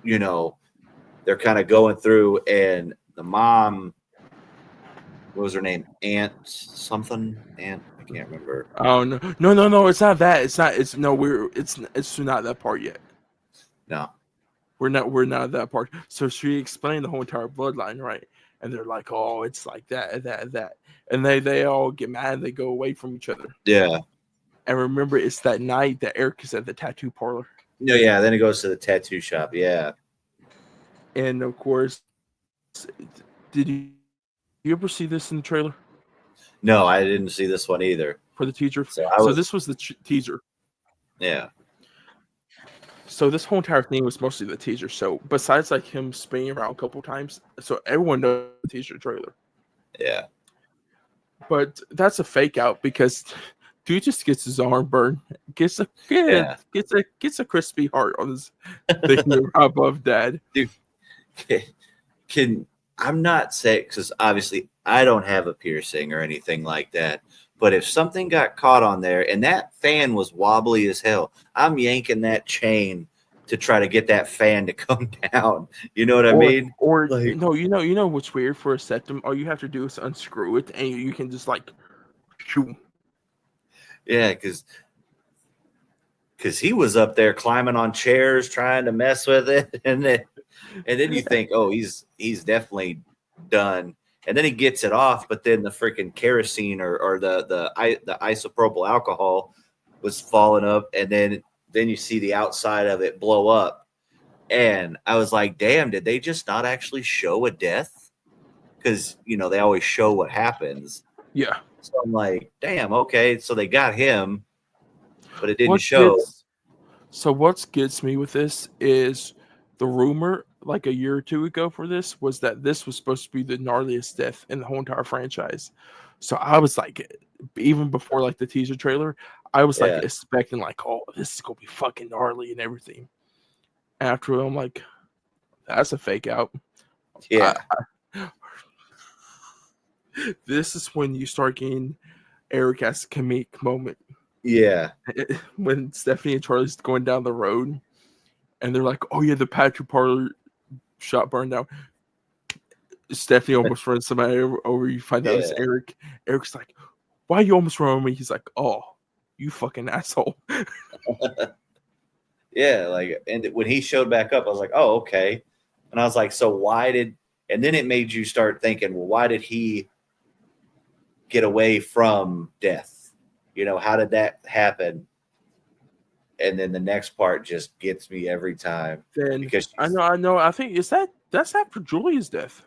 they're kind of going through, and the mom, what was her name? Aunt something? Aunt, I can't remember. Oh no, it's not that. It's not that part yet. No. We're not at that part. So she explained the whole entire bloodline, right? And they're like, "Oh, it's like that, and they all get mad and they go away from each other. Yeah. And remember, it's that night that Eric is at the tattoo parlor. No, yeah. Then it goes to the tattoo shop. Yeah. And of course, did you ever see this in the trailer No, I didn't see this one either. for the teaser? So I So was, this was the teaser. yeah, So this whole entire thing was mostly the teaser. So besides like him spinning around a couple times, so everyone knows the teaser trailer. yeah, But that's a fake out because dude just gets his arm burned, yeah. gets a crispy heart on his thing above dad. Dude, can I'm not saying, because obviously I don't have a piercing or anything like that. But if something got caught on there and that fan was wobbly as hell, I'm yanking that chain to try to get that fan to come down. You know what I mean? Or Like, no, you know what's weird for a septum? All you have to do is unscrew it, and you can just like, shoo. yeah, because he was up there climbing on chairs trying to mess with it, and then you think, oh, he's definitely done, and then he gets it off, but then the freaking kerosene or the isopropyl alcohol was falling up, and then you see the outside of it blow up, and I was like, damn, did they just not actually show a death? Because they always show what happens. Yeah. So I'm like, damn, okay, so they got him, but it didn't show. What gets me with this is the rumor, like a year or two ago, for this was that this was supposed to be the gnarliest death in the whole entire franchise. So I was like, even before like the teaser trailer, I was like Yeah, expecting like, oh, this is gonna be fucking gnarly and everything. After I'm like, that's a fake out. yeah, This is when you start getting Eric as a comedic moment. yeah. When Stephanie and Charlie's going down the road and they're like, oh yeah, the Patrick Parlor shot burned down. Stephanie almost runs somebody over. You find out it's Yeah. Eric. Eric's like, why you almost run me? He's like, oh, you fucking asshole. Yeah, like, and when he showed back up, I was like, oh, okay. And I was like, so and then it made you start thinking, well, why did he get away from death? How did that happen? And then the next part just gets me every time. Then Because I know. I think that's after Julia's death.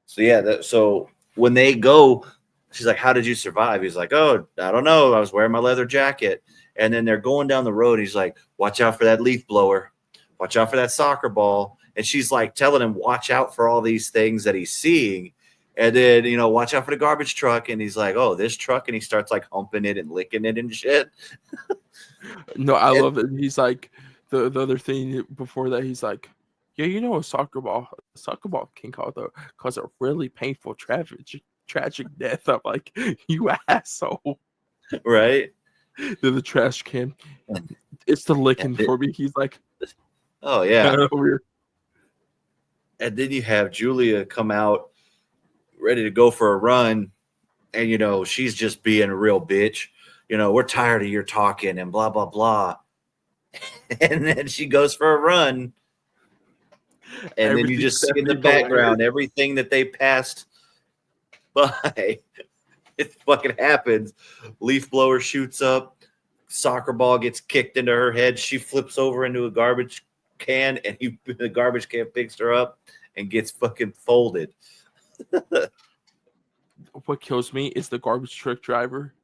so yeah, so when they go, she's like, how did you survive? He's like, oh, I don't know. I was wearing my leather jacket. And then they're going down the road. He's like, watch out for that leaf blower. Watch out for that soccer ball. And she's like telling him, watch out for all these things that he's seeing. And then, watch out for the garbage truck. And he's like, oh, this truck. And he starts like humping it and licking it and shit. No, I love it. He's like, the other thing before that, he's like, yeah, a soccer ball can cause a really painful, tragic death. I'm like, you asshole. Right. Then the trash can. It's the licking for me. He's like, oh, yeah. Over here. And then you have Julia come out ready to go for a run. And, she's just being a real bitch. We're tired of your talking and blah, blah, blah. And then she goes for a run. And then you just see in the background everything that they passed by. It fucking happens. Leaf blower shoots up. Soccer ball gets kicked into her head. She flips over into a garbage can, and the garbage can picks her up and gets fucking folded. What kills me is the garbage truck driver.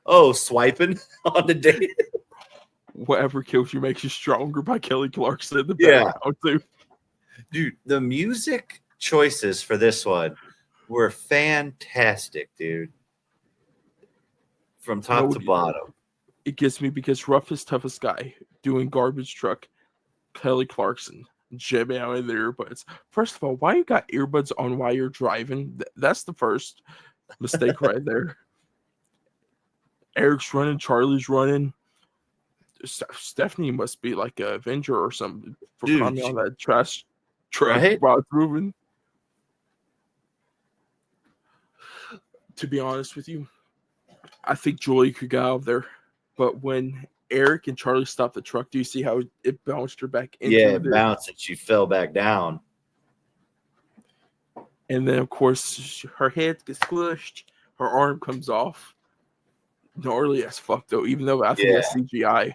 Oh, swiping on the date. Whatever kills you makes you stronger by Kelly Clarkson in the background too. Dude, the music choices for this one were fantastic, dude. From top to bottom. It gets me because Roughest Toughest Guy doing garbage truck, Kelly Clarkson jamming out in the earbuds. First of all, why you got earbuds on while you're driving? That's the first mistake right there. Eric's running, Charlie's running. Stephanie must be like an Avenger or something for climbing on that trash truck while it's moving. To be honest with you, I think Julie could get out of there. But when Eric and Charlie stopped the truck, do you see how it bounced her back into it? Yeah, it bounced and she fell back down. And then, of course, her head gets squished. Her arm comes off. Gnarly as fuck, though, even though I think that's CGI.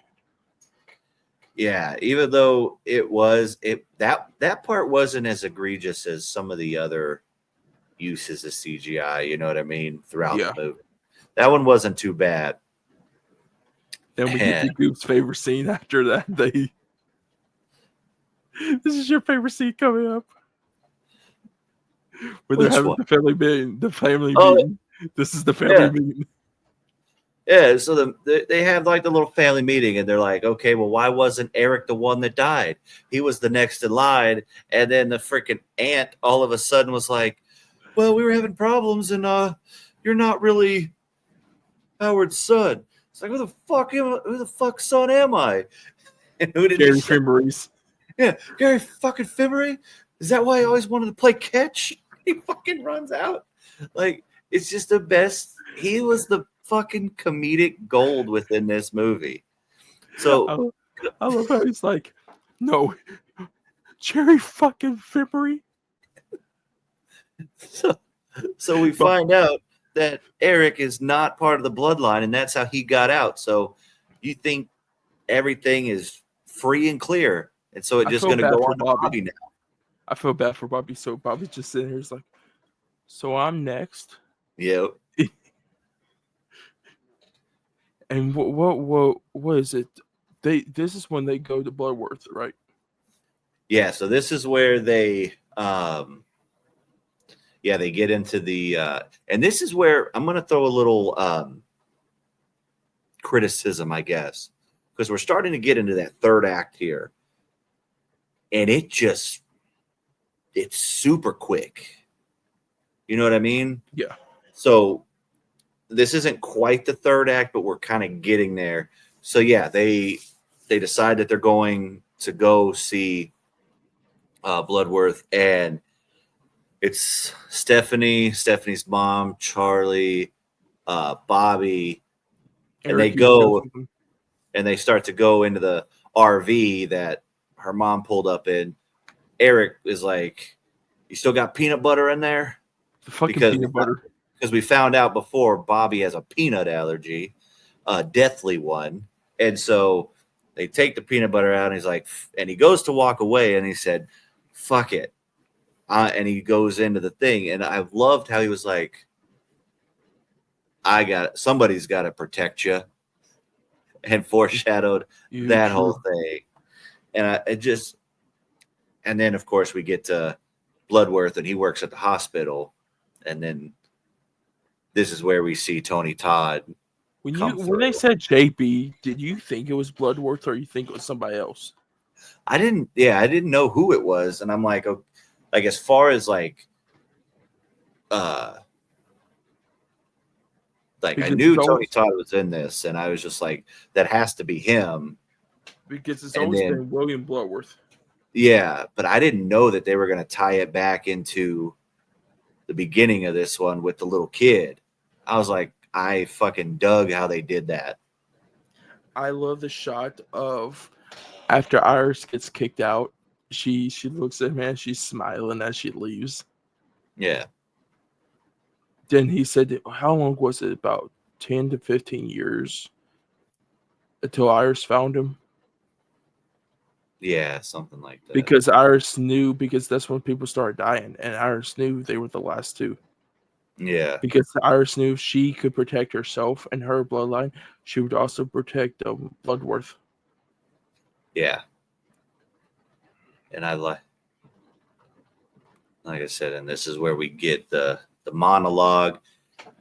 Yeah, even though that part wasn't as egregious as some of the other uses of CGI, you know what I mean, throughout Yeah. the movie. That one wasn't too bad. Then we get to Goop's favorite scene after that. This is your favorite scene coming up. Where they're Which having one? the family meeting. Oh, This is the family yeah. meeting. Yeah, so they have like the little family meeting, and they're like, okay, well, why wasn't Eric the one that died? He was the next in line, and then the freaking aunt all of a sudden was like, well, we were having problems, and you're not really Howard's son. It's like, who the fuck son am I? And who did Gary he say? Fimbres. Yeah, Gary fucking Fimbres. Is that why I always wanted to play catch? He fucking runs out. Like, it's just the best. He was the fucking comedic gold within this movie. So I love how he's like, no, Jerry fucking Fimbres. So we find out that Eric is not part of the bloodline, and that's how he got out. So you think everything is free and clear, and so it's just going to go on to Bobby now. I feel bad for Bobby. So Bobby's just sitting here, he's like, so I'm next. Yeah. And what is it? This is when they go to Bloodworth, right? Yeah. So this is where they they get into the and this is where I'm going to throw a little criticism, I guess, because we're starting to get into that third act here, and it's super quick. You know what I mean? Yeah. So this isn't quite the third act, but we're kind of getting there. So yeah, they decide that they're going to go see Bloodworth, and it's Stephanie's mom, Charlie, Bobby, and they go and they start to go into the RV that her mom pulled up in. Eric is like, "You still got peanut butter in there?" The fucking peanut butter. Because we found out before Bobby has a peanut allergy, a deathly one. And so they take the peanut butter out, and he's like, and he goes to walk away, and he said, fuck it. And he goes into the thing. And I loved how he was like, somebody's got to protect you, and foreshadowed that whole thing. And and then of course we get to Bloodworth, and he works at the hospital. And then this is where we see Tony Todd. When they said JB, did you think it was Bloodworth, or you think it was somebody else? I didn't know who it was, and I'm like as far as I knew Tony Todd was in this, and I was just like, that has to be him. Because it's always been William Bloodworth. Yeah, but I didn't know that they were going to tie it back into the beginning of this one with the little kid. I was like, I fucking dug how they did that. I love the shot of after Iris gets kicked out, she looks at him and she's smiling as she leaves. Yeah. Then he said, how long was it? About 10 to 15 years until Iris found him? Yeah, something like that. Because Iris knew, because that's when people started dying, and Iris knew they were the last two. Yeah. Because Iris knew if she could protect herself and her bloodline, she would also protect Bloodworth. Yeah. And I like I said, and this is where we get the monologue,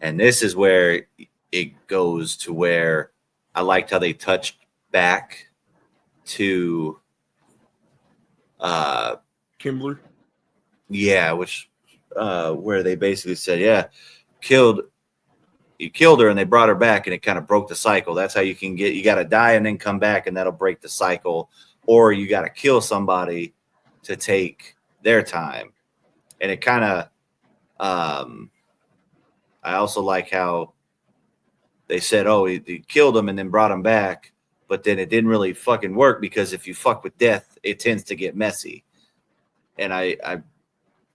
and this is where it goes to where I liked how they touched back to Kimberly. Yeah, which where they basically said, yeah, you killed her, and they brought her back, and it kind of broke the cycle. That's how you got to die and then come back, and that'll break the cycle. Or you got to kill somebody to take their time. And it kind of, I also like how they said, oh, he killed him and then brought him back, but then it didn't really fucking work, because if you fuck with death, it tends to get messy. And I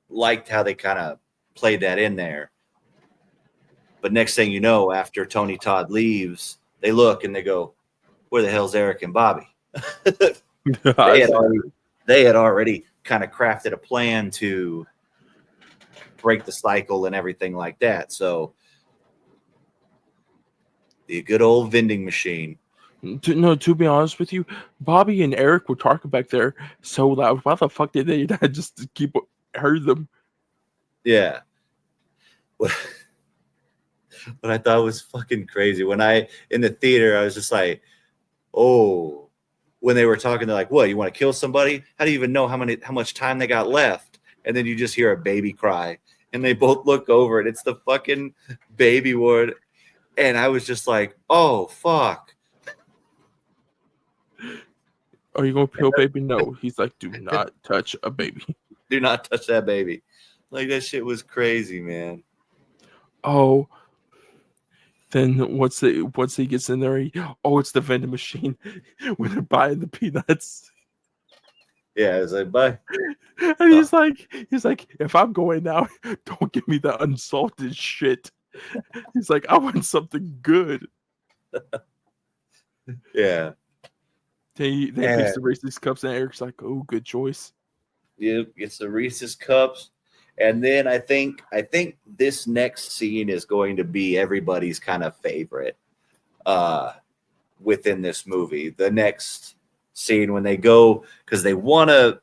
liked how they kind of played that in there. But next thing you know, after Tony Todd leaves, they look and they go, where the hell's Eric and Bobby? they had already kind of crafted a plan to break the cycle and everything like that. So the good old vending machine. To be honest with you, Bobby and Eric were talking back there so loud. Why the fuck did they not just keep heard them? Yeah. What I thought was fucking crazy when in the theater, I was just like, oh, when they were talking, they're like, what, you want to kill somebody? How do you even know how much time they got left? And then you just hear a baby cry and they both look over and it's the fucking baby ward. And I was just like, oh, fuck. Are you going to kill baby? No. He's like, do not touch a baby. Do not touch that baby. Like, that shit was crazy, man. Oh, then once he gets in there, it's the vending machine when they're buying the peanuts. Yeah, I was like, bye. And he's like, if I'm going now, don't give me the unsalted shit. He's like, I want something good. Yeah. They picks the Reese's cups, and Eric's like, oh, good choice. Yeah, gets the Reese's cups. And then I think this next scene is going to be everybody's kind of favorite within this movie. The next scene when they go, because they wanna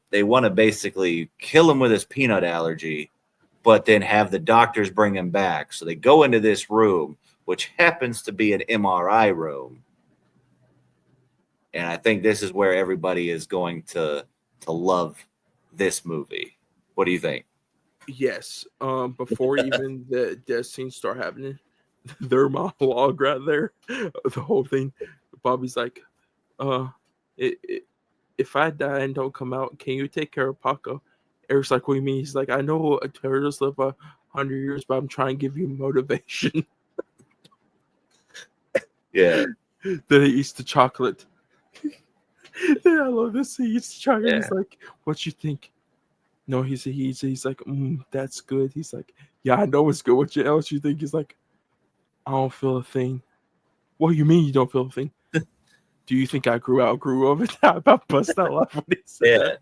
basically kill him with his peanut allergy, but then have the doctors bring him back. So they go into this room, which happens to be an MRI room. And I think this is where everybody is going to love this movie. What do you think? Yes. Before even the death scenes start happening, their monologue right there, the whole thing. Bobby's like, if I die and don't come out, can you take care of Paco? Eric's like, what do you mean? He's like, I know a terrorist live 100 years, but I'm trying to give you motivation. Yeah. Then he eats the chocolate. Then I love this. He eats the chocolate. Yeah. He's like, what you think? No, he's like, that's good. He's like, yeah, I know it's good. What else you think? He's like, I don't feel a thing. What do you mean you don't feel a thing? Do you think I grew of it? I about bust out laughing when he said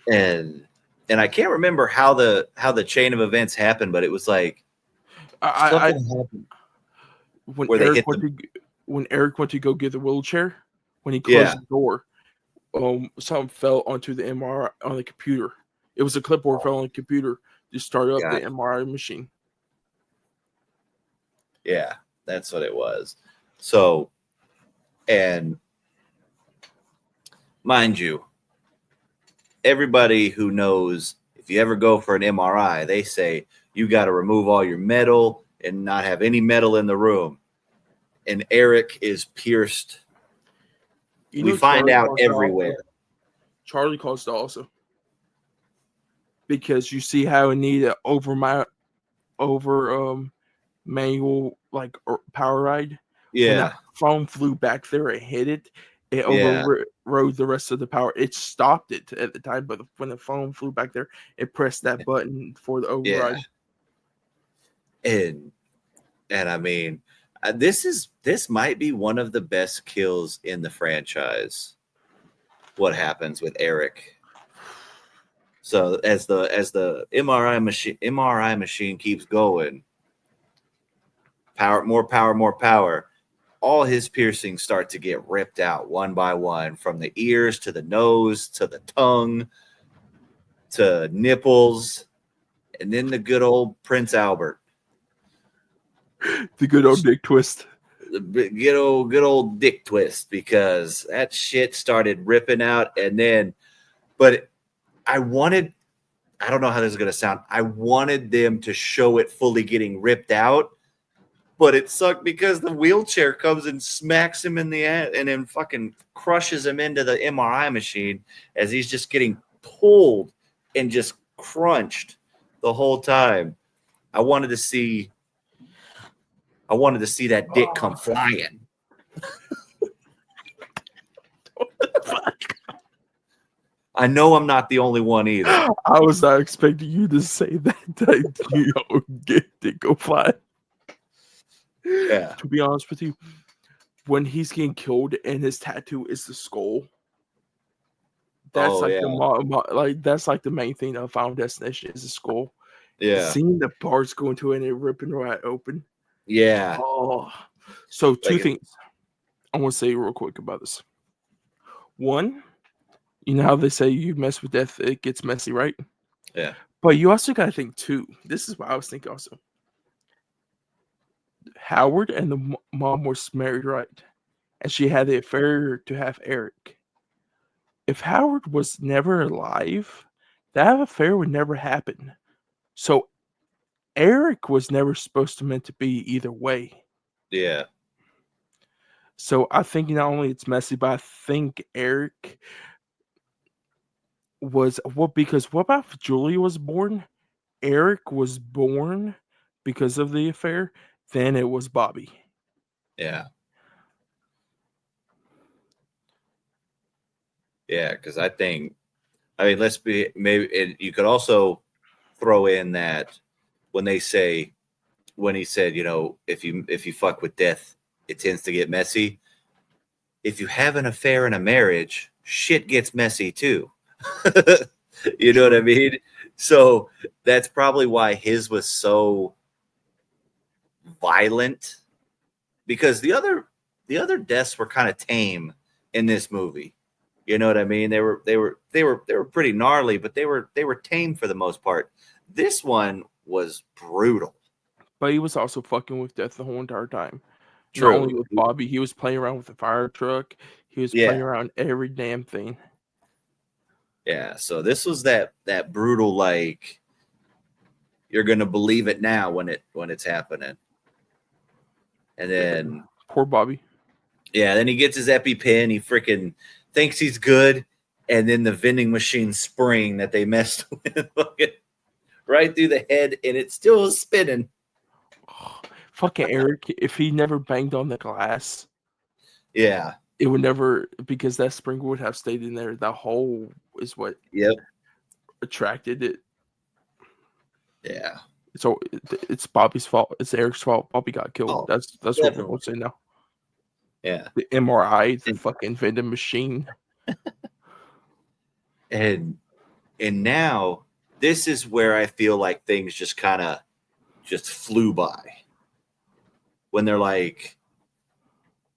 that. And I can't remember how the chain of events happened, but it was like something happened when Eric went to go get the wheelchair. When he closed the door, something fell onto the MRI on the computer. It was a clipboard fell on the computer to start up the MRI machine. Yeah, that's what it was. So, and mind you, everybody who knows, if you ever go for an MRI, they say you got to remove all your metal and not have any metal in the room. And Eric is pierced. We find out everywhere. Charlie caused it also. Because you see how it needed manual power ride. Yeah. When that phone flew back there and hit it, it overrode the rest of the power. It stopped it at the time, but when the phone flew back there, it pressed that button for the override. Yeah. And I mean, this might be one of the best kills in the franchise. What happens with Eric? So as the MRI machine keeps going, more power, all his piercings start to get ripped out one by one, from the ears to the nose to the tongue to nipples, and then the good old Prince Albert. The good old dick twist. The good old dick twist, because that shit started ripping out. And then, but I don't know how this is going to sound. I wanted them to show it fully getting ripped out, but it sucked because the wheelchair comes and smacks him in the ass and then fucking crushes him into the MRI machine as he's just getting pulled and just crunched the whole time. I wanted to see that dick come flying. I know I'm not the only one either. I was not expecting you to say that. Dick go fly. Yeah. To be honest with you, when he's getting killed and his tattoo is the skull. That's Oh like yeah, that's like the main thing of Final Destination is the skull. yeah, Seeing the parts go into it and it ripping right open. yeah. Oh, so two Like things I want to say real quick about this. One, you know how they say you mess with death, it gets messy, right? yeah, But you also got to think too. This is what I was thinking also. Howard and the mom were married, right? And she had the affair to have Eric. If Howard was never alive, that affair would never happen. So Eric was never supposed to meant to be either way. yeah, So I think not only it's messy, but I think Eric was because what about if Julia was born? Eric was born because of the affair, then it was Bobby. yeah, yeah. Because I mean, let's be maybe. You could also throw in that when they say when he said, if you fuck with death, it tends to get messy. If you have an affair in a marriage, shit gets messy too. You know what I mean? So that's probably why his was so violent, because the other deaths were kind of tame in this movie. You know what I mean? They were pretty gnarly, but they were tame for the most part. This one was brutal. But he was also fucking with death the whole entire time. Not only True. with Bobby, he was playing around with the fire truck. He was playing Yeah. around every damn thing. Yeah. So this was that brutal, like, you're gonna believe it now when it's happening. And then Poor Bobby. yeah, then he gets his EpiPen, he freaking thinks he's good, and then the vending machine spring that they messed with right through the head, and it's still spinning. Fucking Eric, if he never banged on the glass, Yeah. it would never, because that spring would have stayed in there. The hole is what Yep. attracted it. Yeah. So it's Bobby's fault. It's Eric's fault. Bobby got killed. Oh, That's what we're definitely. going to say now. Yeah. The MRI, the fucking vending machine. And now this is where I feel like things just kind of just flew by. When they're like,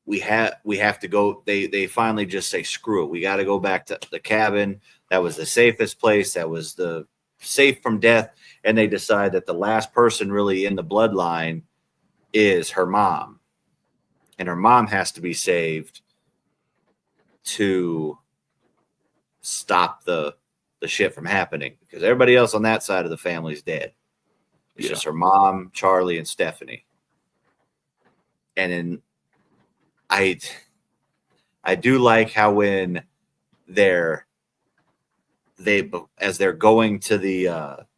we have to go. They finally just say, screw it. We got to go back to the cabin. That was the safest place. That was the safe from death. And they decide that the last person really in the bloodline is her mom. And her mom has to be saved to stop the shit from happening, because everybody else on that side of the family is dead. It's just her mom, Charlie, and Stephanie. And then I do like how when as they're going to the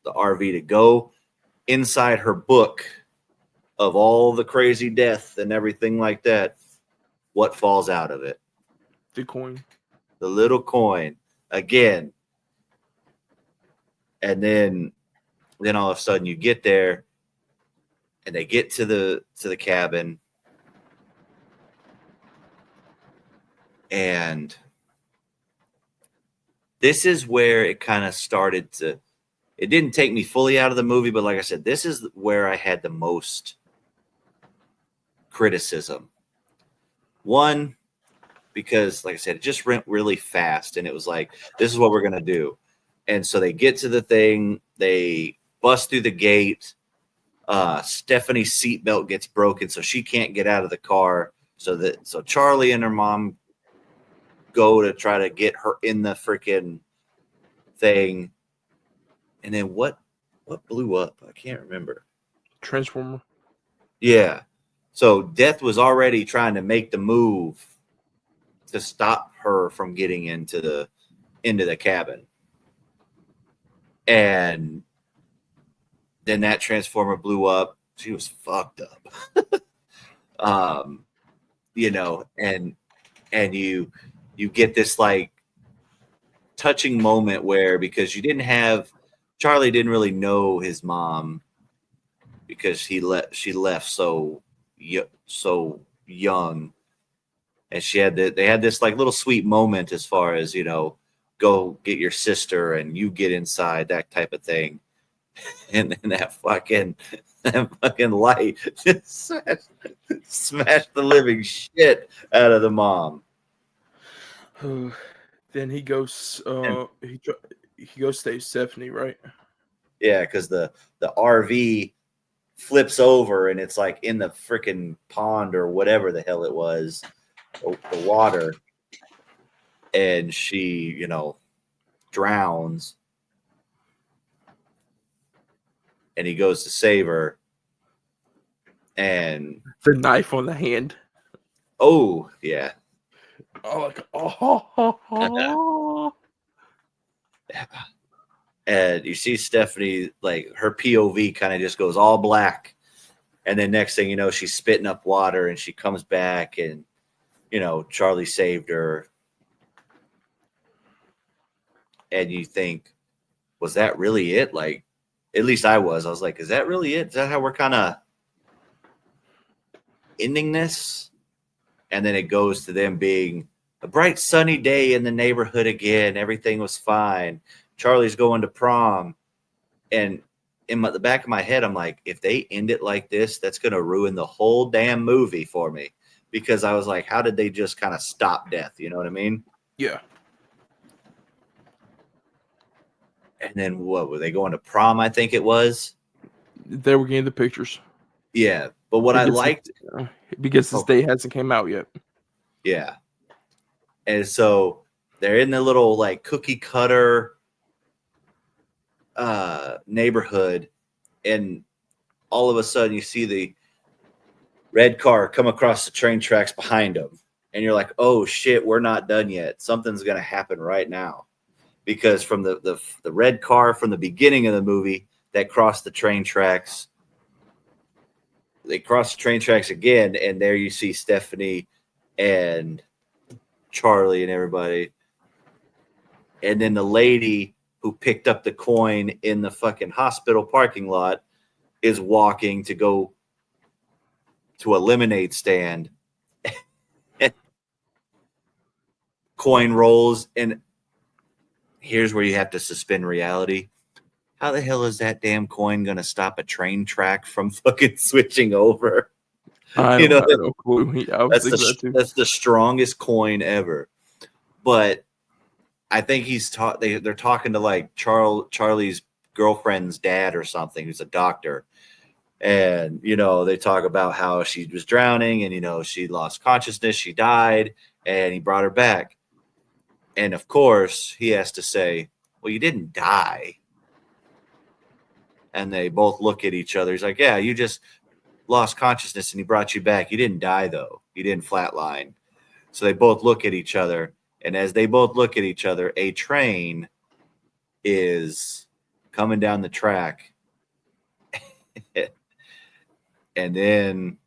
RV to go, inside her book of all the crazy death and everything like that, what falls out of it? The coin. The little coin again. And then all of a sudden you get there and they get to the cabin, and this is where it kind of started to, it didn't take me fully out of the movie, but like I said, this is where I had the most criticism. One, because like I said, it just went really fast, and it was like, this is what we're going to do. And so they get to the thing, they bust through the gate. Stephanie's seatbelt gets broken, so she can't get out of the car. So Charlie and her mom go to try to get her in the freaking thing. And then what blew up? I can't remember. Transformer. Yeah. So Death was already trying to make the move to stop her from getting into the cabin. And then that transformer blew up. She was fucked up. And you get this like touching moment where, because Charlie didn't really know his mom, because she left so young, and they had this like little sweet moment as far as, go get your sister and you get inside, that type of thing. And then that fucking light just smashed the living shit out of the mom. Then he goes. He goes save Stephanie, right? Yeah, because the RV flips over and it's like in the freaking pond or whatever the hell it was, the water, and she, drowns. And he goes to save her, and The knife on the hand. oh yeah, and you see Stephanie, like her POV kind of just goes all black, and then next thing you know, she's spitting up water, and she comes back, and Charlie saved her, and you think, was that really it? Like, at least I was like, is that really it? Is that how we're kind of ending this? And then it goes to them being a bright sunny day in the neighborhood again. Everything was fine. Charlie's going to prom. And in the back of my head, I'm like, if they end it like this, that's going to ruin the whole damn movie for me. Because I was like, how did they just kind of stop death? You know what I mean? Yeah. And then what, were they going to prom? I think it was. They were getting the pictures. Yeah. But what I liked, because this day hasn't came out yet. Yeah. And so they're in the little like cookie cutter neighborhood, and all of a sudden you see the red car come across the train tracks behind them, and you're like, oh shit, we're not done yet. Something's going to happen right now. Because from the red car from the beginning of the movie that crossed the train tracks, they cross the train tracks again, and there you see Stephanie and Charlie and everybody. And then the lady who picked up the coin in the fucking hospital parking lot is walking to go to a lemonade stand. Coin rolls, and here's where you have to suspend reality. How the hell is that damn coin going to stop a train track from fucking switching over? I don't have no clue. That's the strongest coin ever. But I think they're talking to like Charlie's girlfriend's dad or something, who's a doctor. And, they talk about how she was drowning and, she lost consciousness. She died and he brought her back. And of course he has to say, well, you didn't die. And they both look at each other. He's like, yeah, you just lost consciousness and he brought you back. You didn't die, though. You didn't flatline. So they both look at each other. And as they both look at each other, a train is coming down the track. And then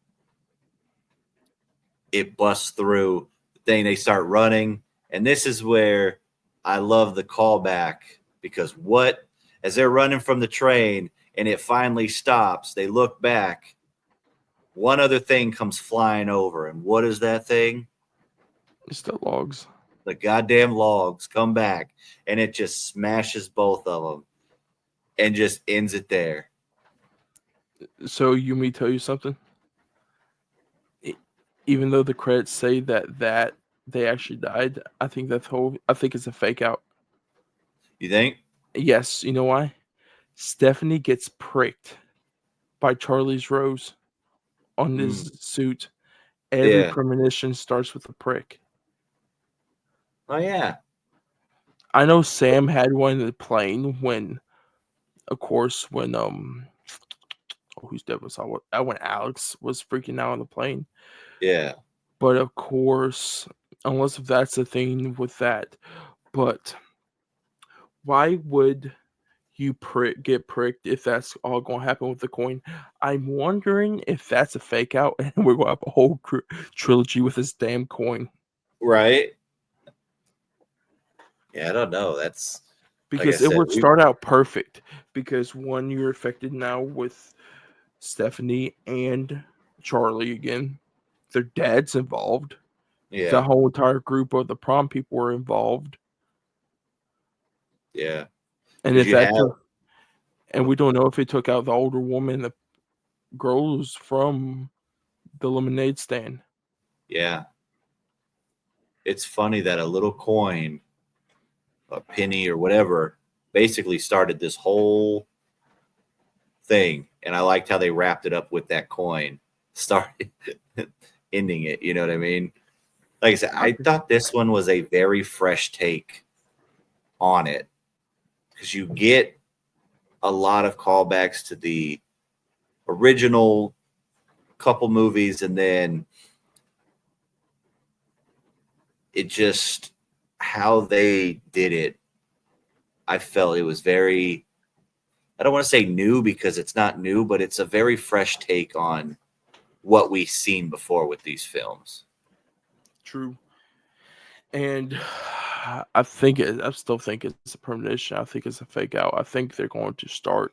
it busts through the thing. They start running. And this is where I love the callback, because as they're running from the train and it finally stops, they look back. One other thing comes flying over. And what is that thing? It's the logs. The goddamn logs come back, and it just smashes both of them and just ends it there. So you may tell you something? Even though the credits say that they actually died, I think it's a fake out. You think? Yes. You know why? Stephanie gets pricked by Charlie's rose on his suit. Every premonition starts with a prick. Oh, yeah. I know Sam had one in the plane when whose dead was that when Alex was freaking out on the plane. Yeah. But of course, unless if that's the thing with that, but why would you get pricked if that's all going to happen with the coin? I'm wondering if that's a fake out and we're going to have a whole trilogy with this damn coin. Right. Yeah, I don't know. That's because it would start out perfect. Because one, you're affected now with Stephanie and Charlie again. Their dad's involved. Yeah. The whole entire group of the prom people were involved. Yeah. And Did if you that have? took, and we don't know if it took out the older woman, the girls from the lemonade stand. Yeah. It's funny that a little coin, a penny or whatever, basically started this whole thing. And I liked how they wrapped it up with that coin, started ending it. You know what I mean? Like I said, I thought this one was a very fresh take on it because you get a lot of callbacks to the original couple movies, and then it just how they did it. I felt it was very, I don't want to say new because it's not new, but it's a very fresh take on what we've seen before with these films. True. And I still think it's a premonition. I think it's a fake out. I think they're going to start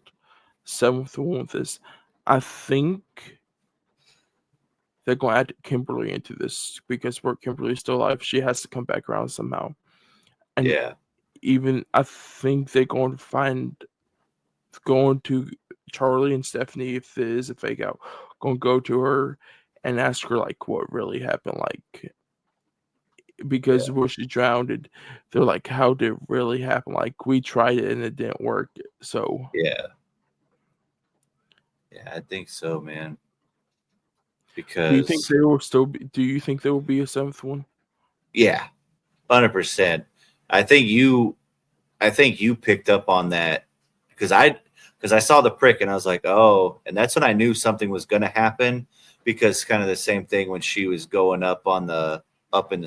seventh one with this. I think they're going to add Kimberly into this because where Kimberly's still alive, she has to come back around somehow. And Yeah. even I think they're going to Charlie and Stephanie, if it is a fake out, going to go to her and ask her like what really happened, like because when she drowned, they're like, how did it really happen? Like we tried it and it didn't work. So Yeah. Yeah, I think so, man. do you think Because there will still be? Do you think there will be a seventh one? yeah, 100%. I think you picked up on that because I saw the prick and I was like, oh, and that's when I knew something was going to happen because kind of the same thing when she was going up in the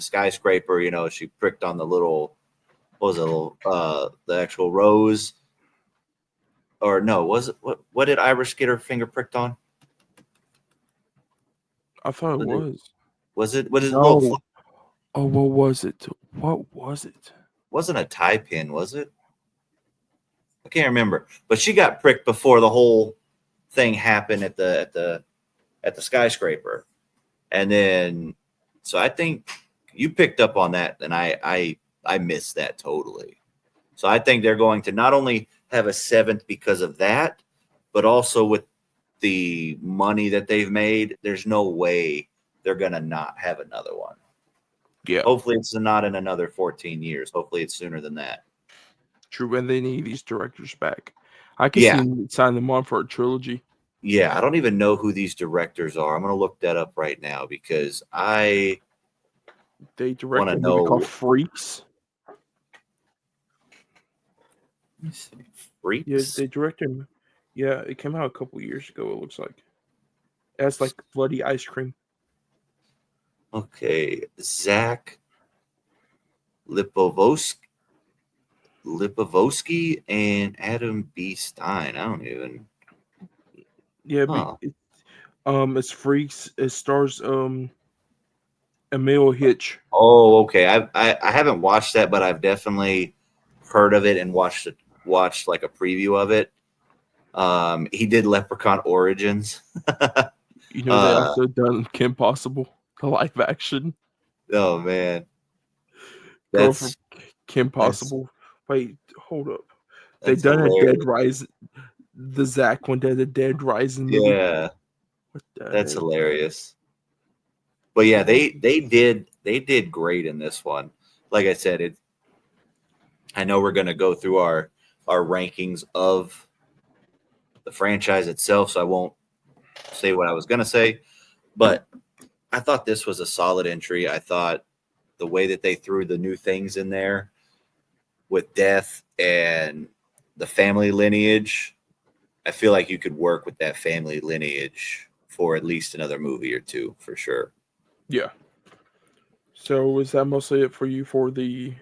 skyscraper, you know, she pricked on the little, what was it, the actual rose, or no, was it what did Iris get her finger pricked on? I thought it Was it was. what is a little No. Oh, what was it? What was it? wasn't a tie pin, was it? I can't remember, but she got pricked before the whole thing happened at the skyscraper, and then so I think you picked up on that, and I missed that totally. So I think they're going to not only have a seventh because of that, but also with the money that they've made, there's no way they're gonna not have another one. Yeah, Hopefully, it's not in another 14 years. Hopefully, it's sooner than that. true. And they need these directors back. I can see Yeah, them sign them on for a trilogy. yeah. I don't even know who these directors are. I'm gonna look that up right now because I They want directed to a movie called know. Freaks. Let me see. Yeah, Freaks. they directed. Yeah, it came out a couple years ago. It looks like it has like bloody ice cream. Okay, Zach Lipovosky, and Adam B. Stein. I don't even. Yeah, but Huh. it's Freaks. It stars Emil Hitch. Oh, okay. I haven't watched that, but I've definitely heard of it and watched like a preview of it. He did Leprechaun Origins. You know, they uh, also done Kim Possible, the live action oh man, girl from that's Kim that's Possible. Wait, hold up. They that's done a Dead hilarious. Rise, the Zach one did a Dead Rising movie. Yeah, What the that's heck? hilarious. But yeah, What? they did great in this one. Like I said, I know we're gonna go through our rankings of the franchise itself, so I won't say what I was gonna say. But I thought this was a solid entry. I thought the way that they threw the new things in there with death and the family lineage, I feel like you could work with that family lineage for at least another movie or two for sure. Yeah. So is that mostly it for you for the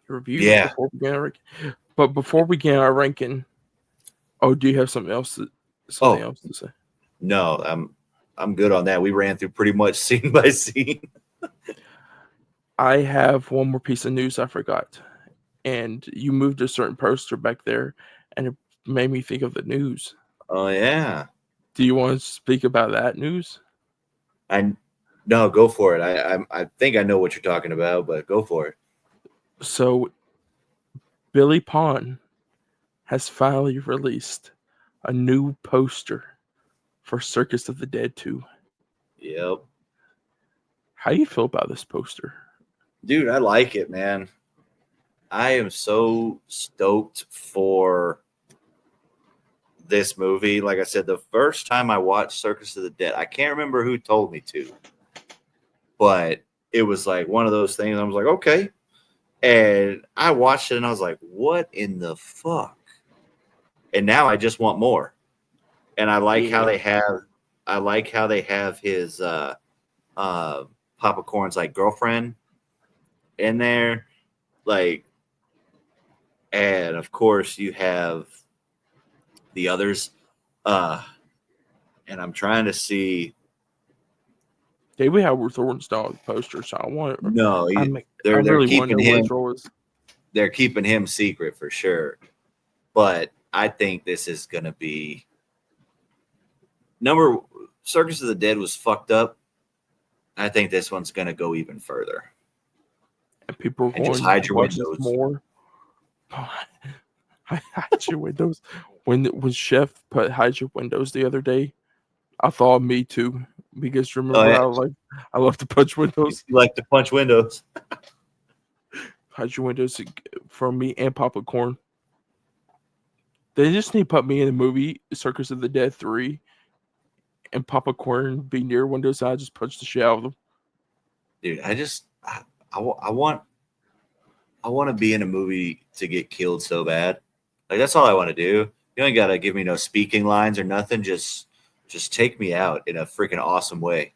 review Yeah. before we begin our ranking? But before we begin our ranking, oh, do you have something Oh else to say? no, I'm good on that. We ran through pretty much scene by scene. I have one more piece of news I forgot. And you moved a certain poster back there and it made me think of the news. Oh yeah. Do you want to speak about that news? I No, go for it. I think I know what you're talking about, but go for it. So Billy Pond has finally released a new poster for Circus of the Dead 2. Yep. How do you feel about this poster? Dude, I like it, man. I am so stoked for this movie. Like I said, the first time I watched Circus of the Dead, I can't remember who told me to, but it was like one of those things. I was like, okay. And I watched it and I was like, what in the fuck? And now I just want more. And I like how they have his Papa Corn's like girlfriend in there. Like, and of course you have the others. And I'm trying to see. David Howard Thornton's dog poster, so I want. No, I they're really want to keeping know what him. his role is. They're keeping him secret for sure. But I think this is gonna be Circus of the Dead was fucked up. I think this one's gonna go even further. And people are And going just hide to your watch this windows. more. Hide your windows. When Chef put hide your windows the other day, I thought me too. Because remember, I love to punch windows. You like to punch windows. Hide your windows from me and Papa Corn. They just need to put me in the movie Circus of the Dead 3 and Papa Corn be near windows. I just punch the shit out of them. Dude, I want to be in a movie to get killed so bad. Like, that's all I want to do. You ain't got to give me no speaking lines or nothing. Just take me out in a freaking awesome way.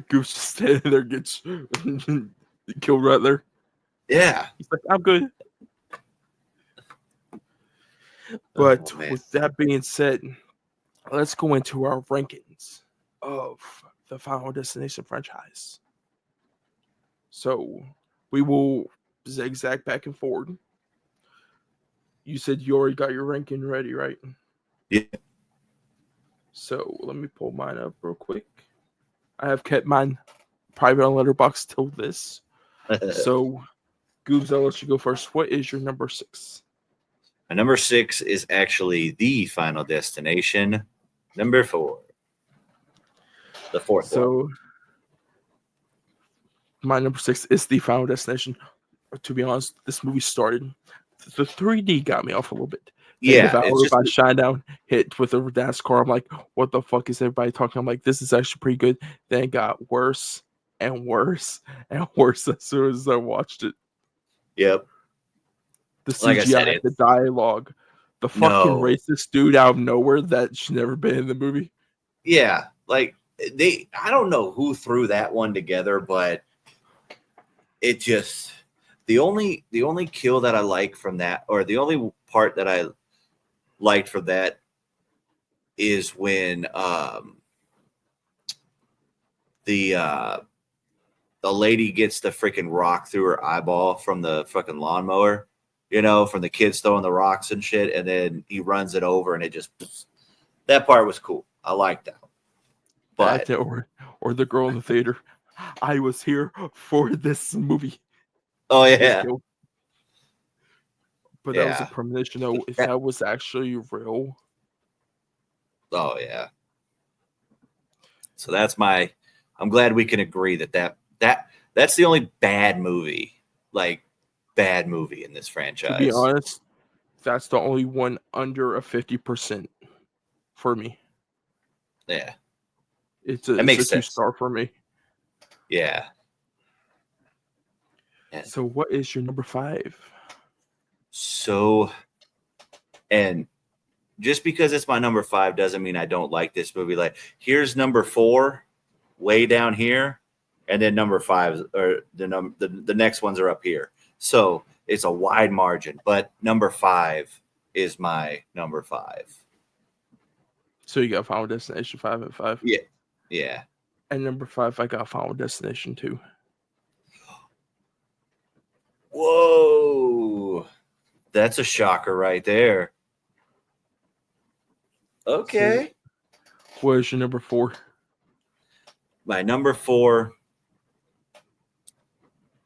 Goose just standing there gets killed right there. Yeah. He's like, I'm good. But with that being said, let's go into our rankings of the Final Destination franchise. So we will zigzag back and forward. You said you already got your ranking ready, right? Yeah. So let me pull mine up real quick. I have kept mine private on Letterboxd till this. So, Goobs, I'll let you go first. What is your number 6? My number 6 is actually the Final Destination. Number 4. The fourth one. My number 6 is the Final Destination. To be honest, this movie started. The 3D got me off a little bit. Yeah, it's just by Shinedown hit with a NASCAR. I'm like, what the fuck is everybody talking? I'm like, this is actually pretty good. Then it got worse and worse and worse as soon as I watched it. Yep. The CGI, the dialogue, the fucking racist dude out of nowhere that should never been in the movie. Yeah, like I don't know who threw that one together, but it just the only kill that I like from that, or the only part that I liked from that, is when the lady gets the freaking rock through her eyeball from the fucking lawnmower, from the kids throwing the rocks and shit, and then he runs it over, and it just, that part was cool. I like that. But or the girl in the theater, I was here for this movie. Oh yeah. But that was a premonition, though. If that was actually real. Oh yeah. So that's I'm glad we can agree that's the only bad movie in this franchise. To be honest, that's the only one under a 50% for me. Yeah. It's a 2-star for me. Yeah. So what is your number 5? So, and just because it's my number 5 doesn't mean I don't like this movie. Like, here's number 4 way down here, and then number 5, or the next ones are up here. So it's a wide margin, but number 5 is my number 5. So you got Final Destination 5 and 5? Yeah. Yeah. And number 5, I got Final Destination 2. Whoa. That's a shocker right there. Okay. So, what is your number 4? My number 4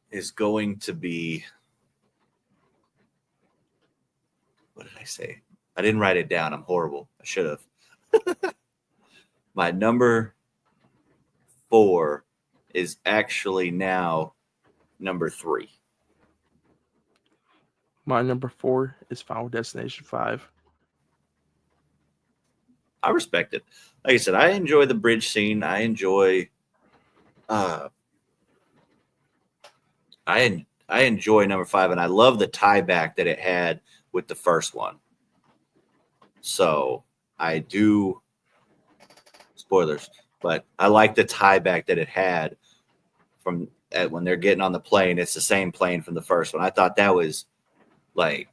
is going to be, what did I say? I didn't write it down. I'm horrible. I should have. My number 4 is actually now number 3. My number 4 is Final Destination 5. I respect it. Like I said, I enjoy the bridge scene. I enjoy I enjoy number 5, and I love the tie back that it had with the first one. So I do, spoilers, but I like the tie back that it had from when they're getting on the plane. It's the same plane from the first one. I thought that was a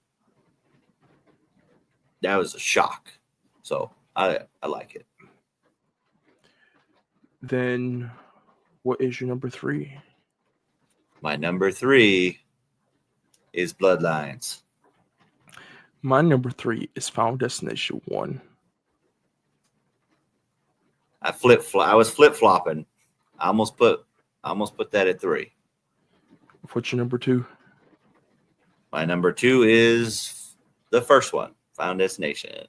shock. So I like it. Then what is your number 3? My number 3 is Bloodlines. My number 3 is Final Destination 1. I was flip flopping. I almost put that at 3. What's your number 2? My number 2 is the first one, Final Destination.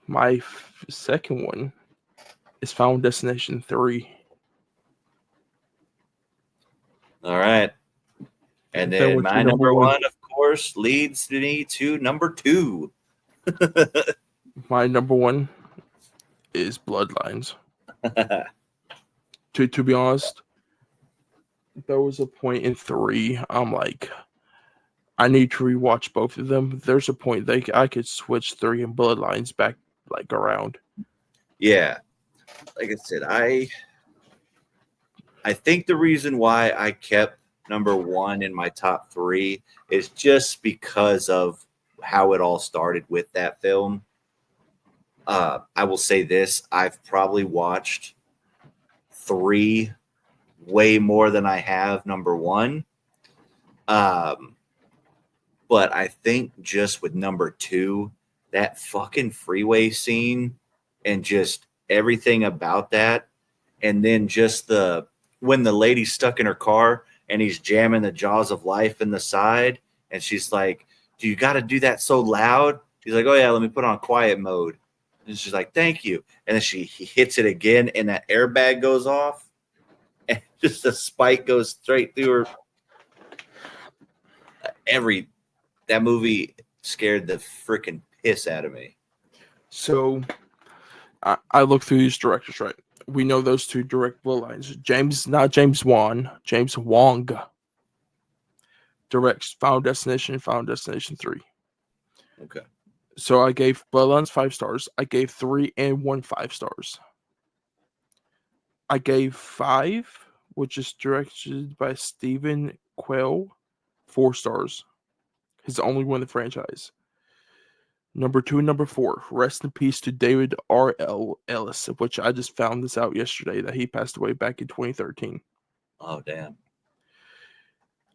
My second one is Final Destination 3. All right. And then my number 1, of course, leads me to number 2. My number 1 is Bloodlines. To be honest, there was a point in 3, I'm like, I need to rewatch both of them. There's a point I could switch 3 and Bloodlines back like around. Yeah. Like I said, I think the reason why I kept number 1 in my top 3 is just because of how it all started with that film. I will say this, I've probably watched 3 way more than I have number 1. But I think just with number 2, that fucking freeway scene and just everything about that, and then just when the lady's stuck in her car and he's jamming the Jaws of Life in the side, and she's like, "Do you got to do that so loud?" He's like, "Oh yeah, let me put on quiet mode." And she's like, "Thank you." And then he hits it again, and that airbag goes off, and just a spike goes straight through her. That movie scared the freaking piss out of me. So I look through these directors, right? We know those 2 direct Bloodlines. James Wong directs Final Destination 3. Okay. So I gave Bloodlines 5 stars. I gave 3 and 1 5 stars. I gave 5, which is directed by Stephen Quayle, 4 stars. He's the only one in the franchise. Number 2 and number 4. Rest in peace to David R.L. Ellis, which I just found this out yesterday that he passed away back in 2013. Oh, damn.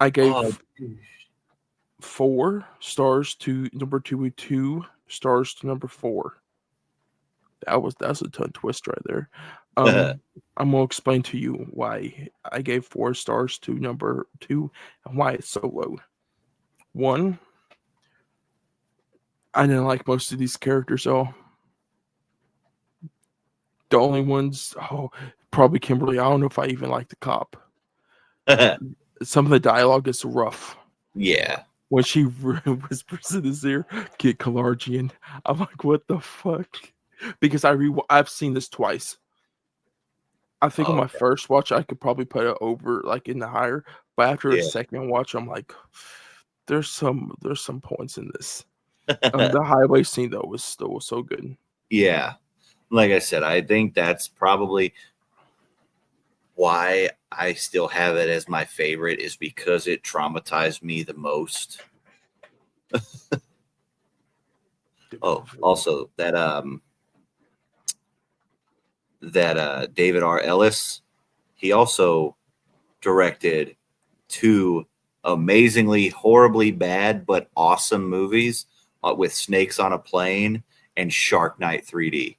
I gave 4 stars to number 2 and 2 stars to number 4. That's a ton twist right there. I'm gonna explain to you why I gave 4 stars to number 2 and why it's so low. 1, I didn't like most of these characters at all. The only ones, probably Kimberly. I don't know if I even like the cop. Some of the dialogue is rough. Yeah. When she whispers in his ear, "Get Kalargian," I'm like, what the fuck? Because I've seen this twice. I think on my first watch, I could probably put it over like in the higher, but after a second watch, I'm like, there's some points in this. The highway scene though was still so good. Yeah, like I said, I think that's probably why I still have it as my favorite, is because it traumatized me the most. Oh, also that David R. Ellis, he also directed 2 amazingly, horribly bad but awesome movies with Snakes on a Plane and Shark Night 3D.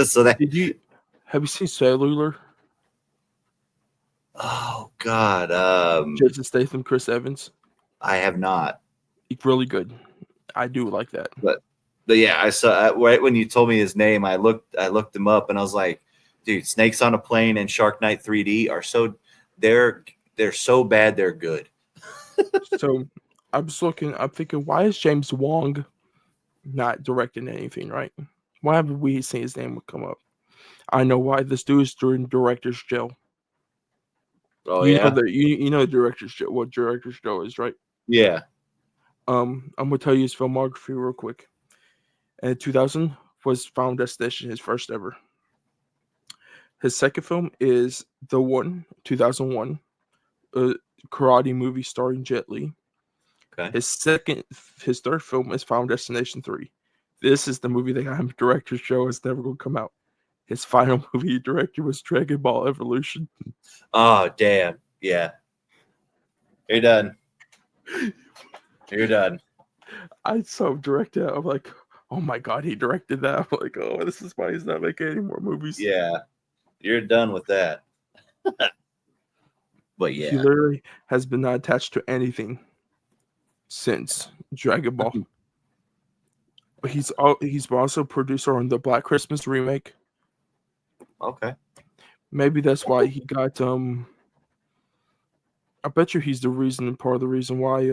So that Have you seen Cellular? Oh God, Jason Statham, Chris Evans. I have not. It's really good. I do like that. But yeah, I saw right when you told me his name. I looked him up, and I was like, dude, Snakes on a Plane and Shark Night 3D are so they're so bad they're good. So I'm thinking, why is James Wong not directing anything, right? Why haven't we seen his name come up? I know why. This dude is doing director's jail. Oh You know yeah, you know director's jail, what director's jail is, right? yeah. I'm gonna tell you his filmography real quick. In 2000 was Final Destination, his first ever. His second film is The One, 2001, a karate movie starring Jet Li. Okay. His third film is Final Destination 3. This is the movie that got him director's show. It's never gonna come out. His final movie he directed was Dragon Ball Evolution. Oh damn, yeah. You're done. You're done. I saw him direct it. I'm like, oh my god, he directed that. I'm like, oh, this is why he's not making any more movies. Yeah, you're done with that. But He yeah, literally has been not attached to anything since Dragon Ball. He's also producer on the Black Christmas remake. okay. Maybe that's why he got I bet you he's part of the reason why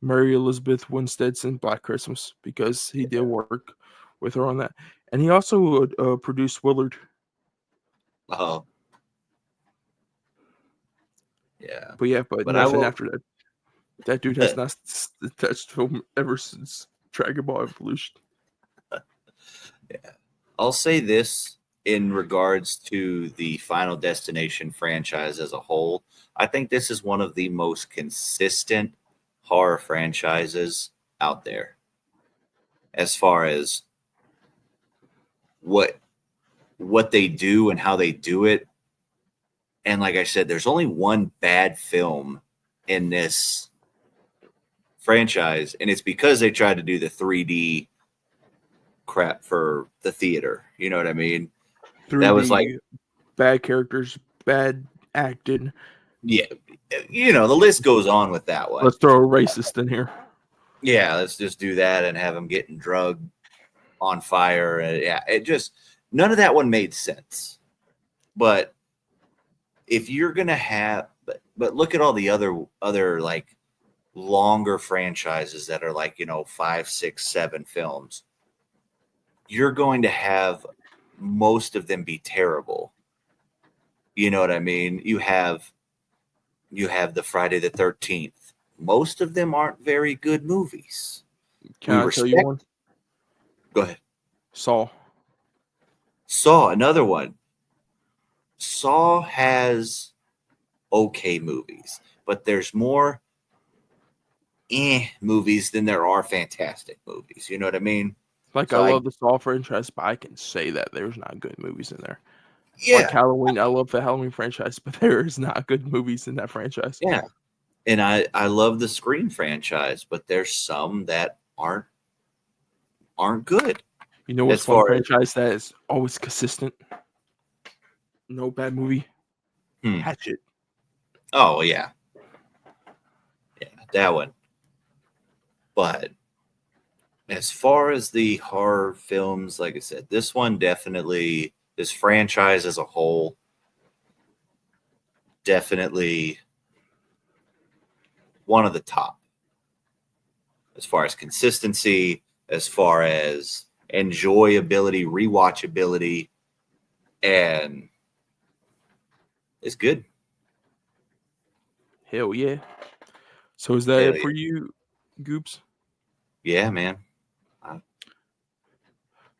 Mary Elizabeth Winstead's in Black Christmas, because he did work with her on that, and he also produced Willard. Oh, yeah. But But I nothing will. after that. That dude has not touched film ever since Dragon Ball Evolution. Yeah. I'll say this in regards to the Final Destination franchise as a whole. I think this is one of the most consistent horror franchises out there as far as what they do and how they do it. And like I said, there's only one bad film in this franchise, and it's because they tried to do the 3D crap for the theater. You know what I mean? 3D, That was like, bad characters, bad acting. yeah, the list goes on with that one. Let's throw a racist in here. Yeah, let's just do that and have them getting drugged on fire. And yeah, it just, none of that one made sense. But if you're gonna have, but look at all the other like longer franchises that are like 5, 6, 7 films. You're going to have most of them be terrible. You know what I mean? You have the Friday the 13th. Most of them aren't very good movies. Can I tell you one? Go ahead. Saw, another one. Saw has okay movies, but there's more movies than there are fantastic movies. You know what I mean? like, So I love the Saw franchise, but I can say that there's not good movies in there. Yeah. Like Halloween, I love the Halloween franchise, but there is not good movies in that franchise. Yeah. And I love the Scream franchise, but there's some that aren't good. You know what's one franchise that is always consistent? No bad movie. Hatchet. Oh yeah. Yeah, that one. But as far as the horror films, like I said, this franchise as a whole, definitely one of the top. As far as consistency, as far as enjoyability, rewatchability, and it's good. Hell yeah. So is that it for you, Goops? Yeah, man.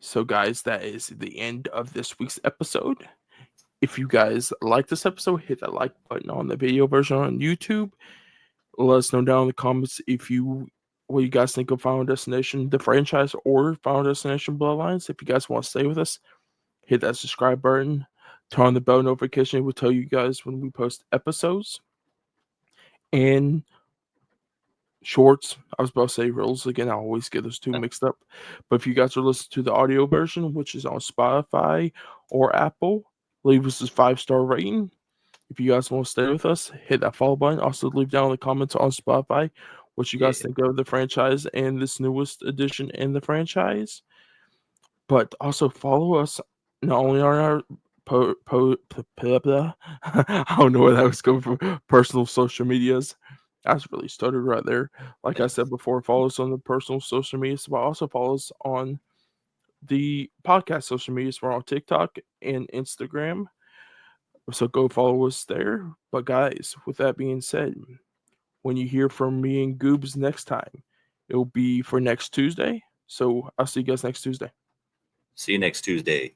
So, guys, that is the end of this week's episode. If you guys like this episode, hit that like button on the video version on YouTube. Let us know down in the comments what you guys think of Final Destination, the franchise, or Final Destination Bloodlines. If you guys want to stay with us, hit that subscribe button, turn on the bell notification. It will tell you guys when we post episodes. And shorts. I was about to say reels again. I always get those two mixed up. But if you guys are listening to the audio version, which is on Spotify or Apple, leave us a 5-star rating. If you guys want to stay with us, hit that follow button. Also, leave down in the comments on Spotify what you guys Yeah. think of the franchise and this newest addition in the franchise. But also follow us not only on our I don't know where that was going from. Personal social medias. I just really stuttered right there. Like I said before, follow us on the personal social medias, but also follow us on the podcast social medias. We're on TikTok and Instagram. So go follow us there. But guys, with that being said, when you hear from me and Goobs next time, it'll be for next Tuesday. So I'll see you guys next Tuesday. See you next Tuesday.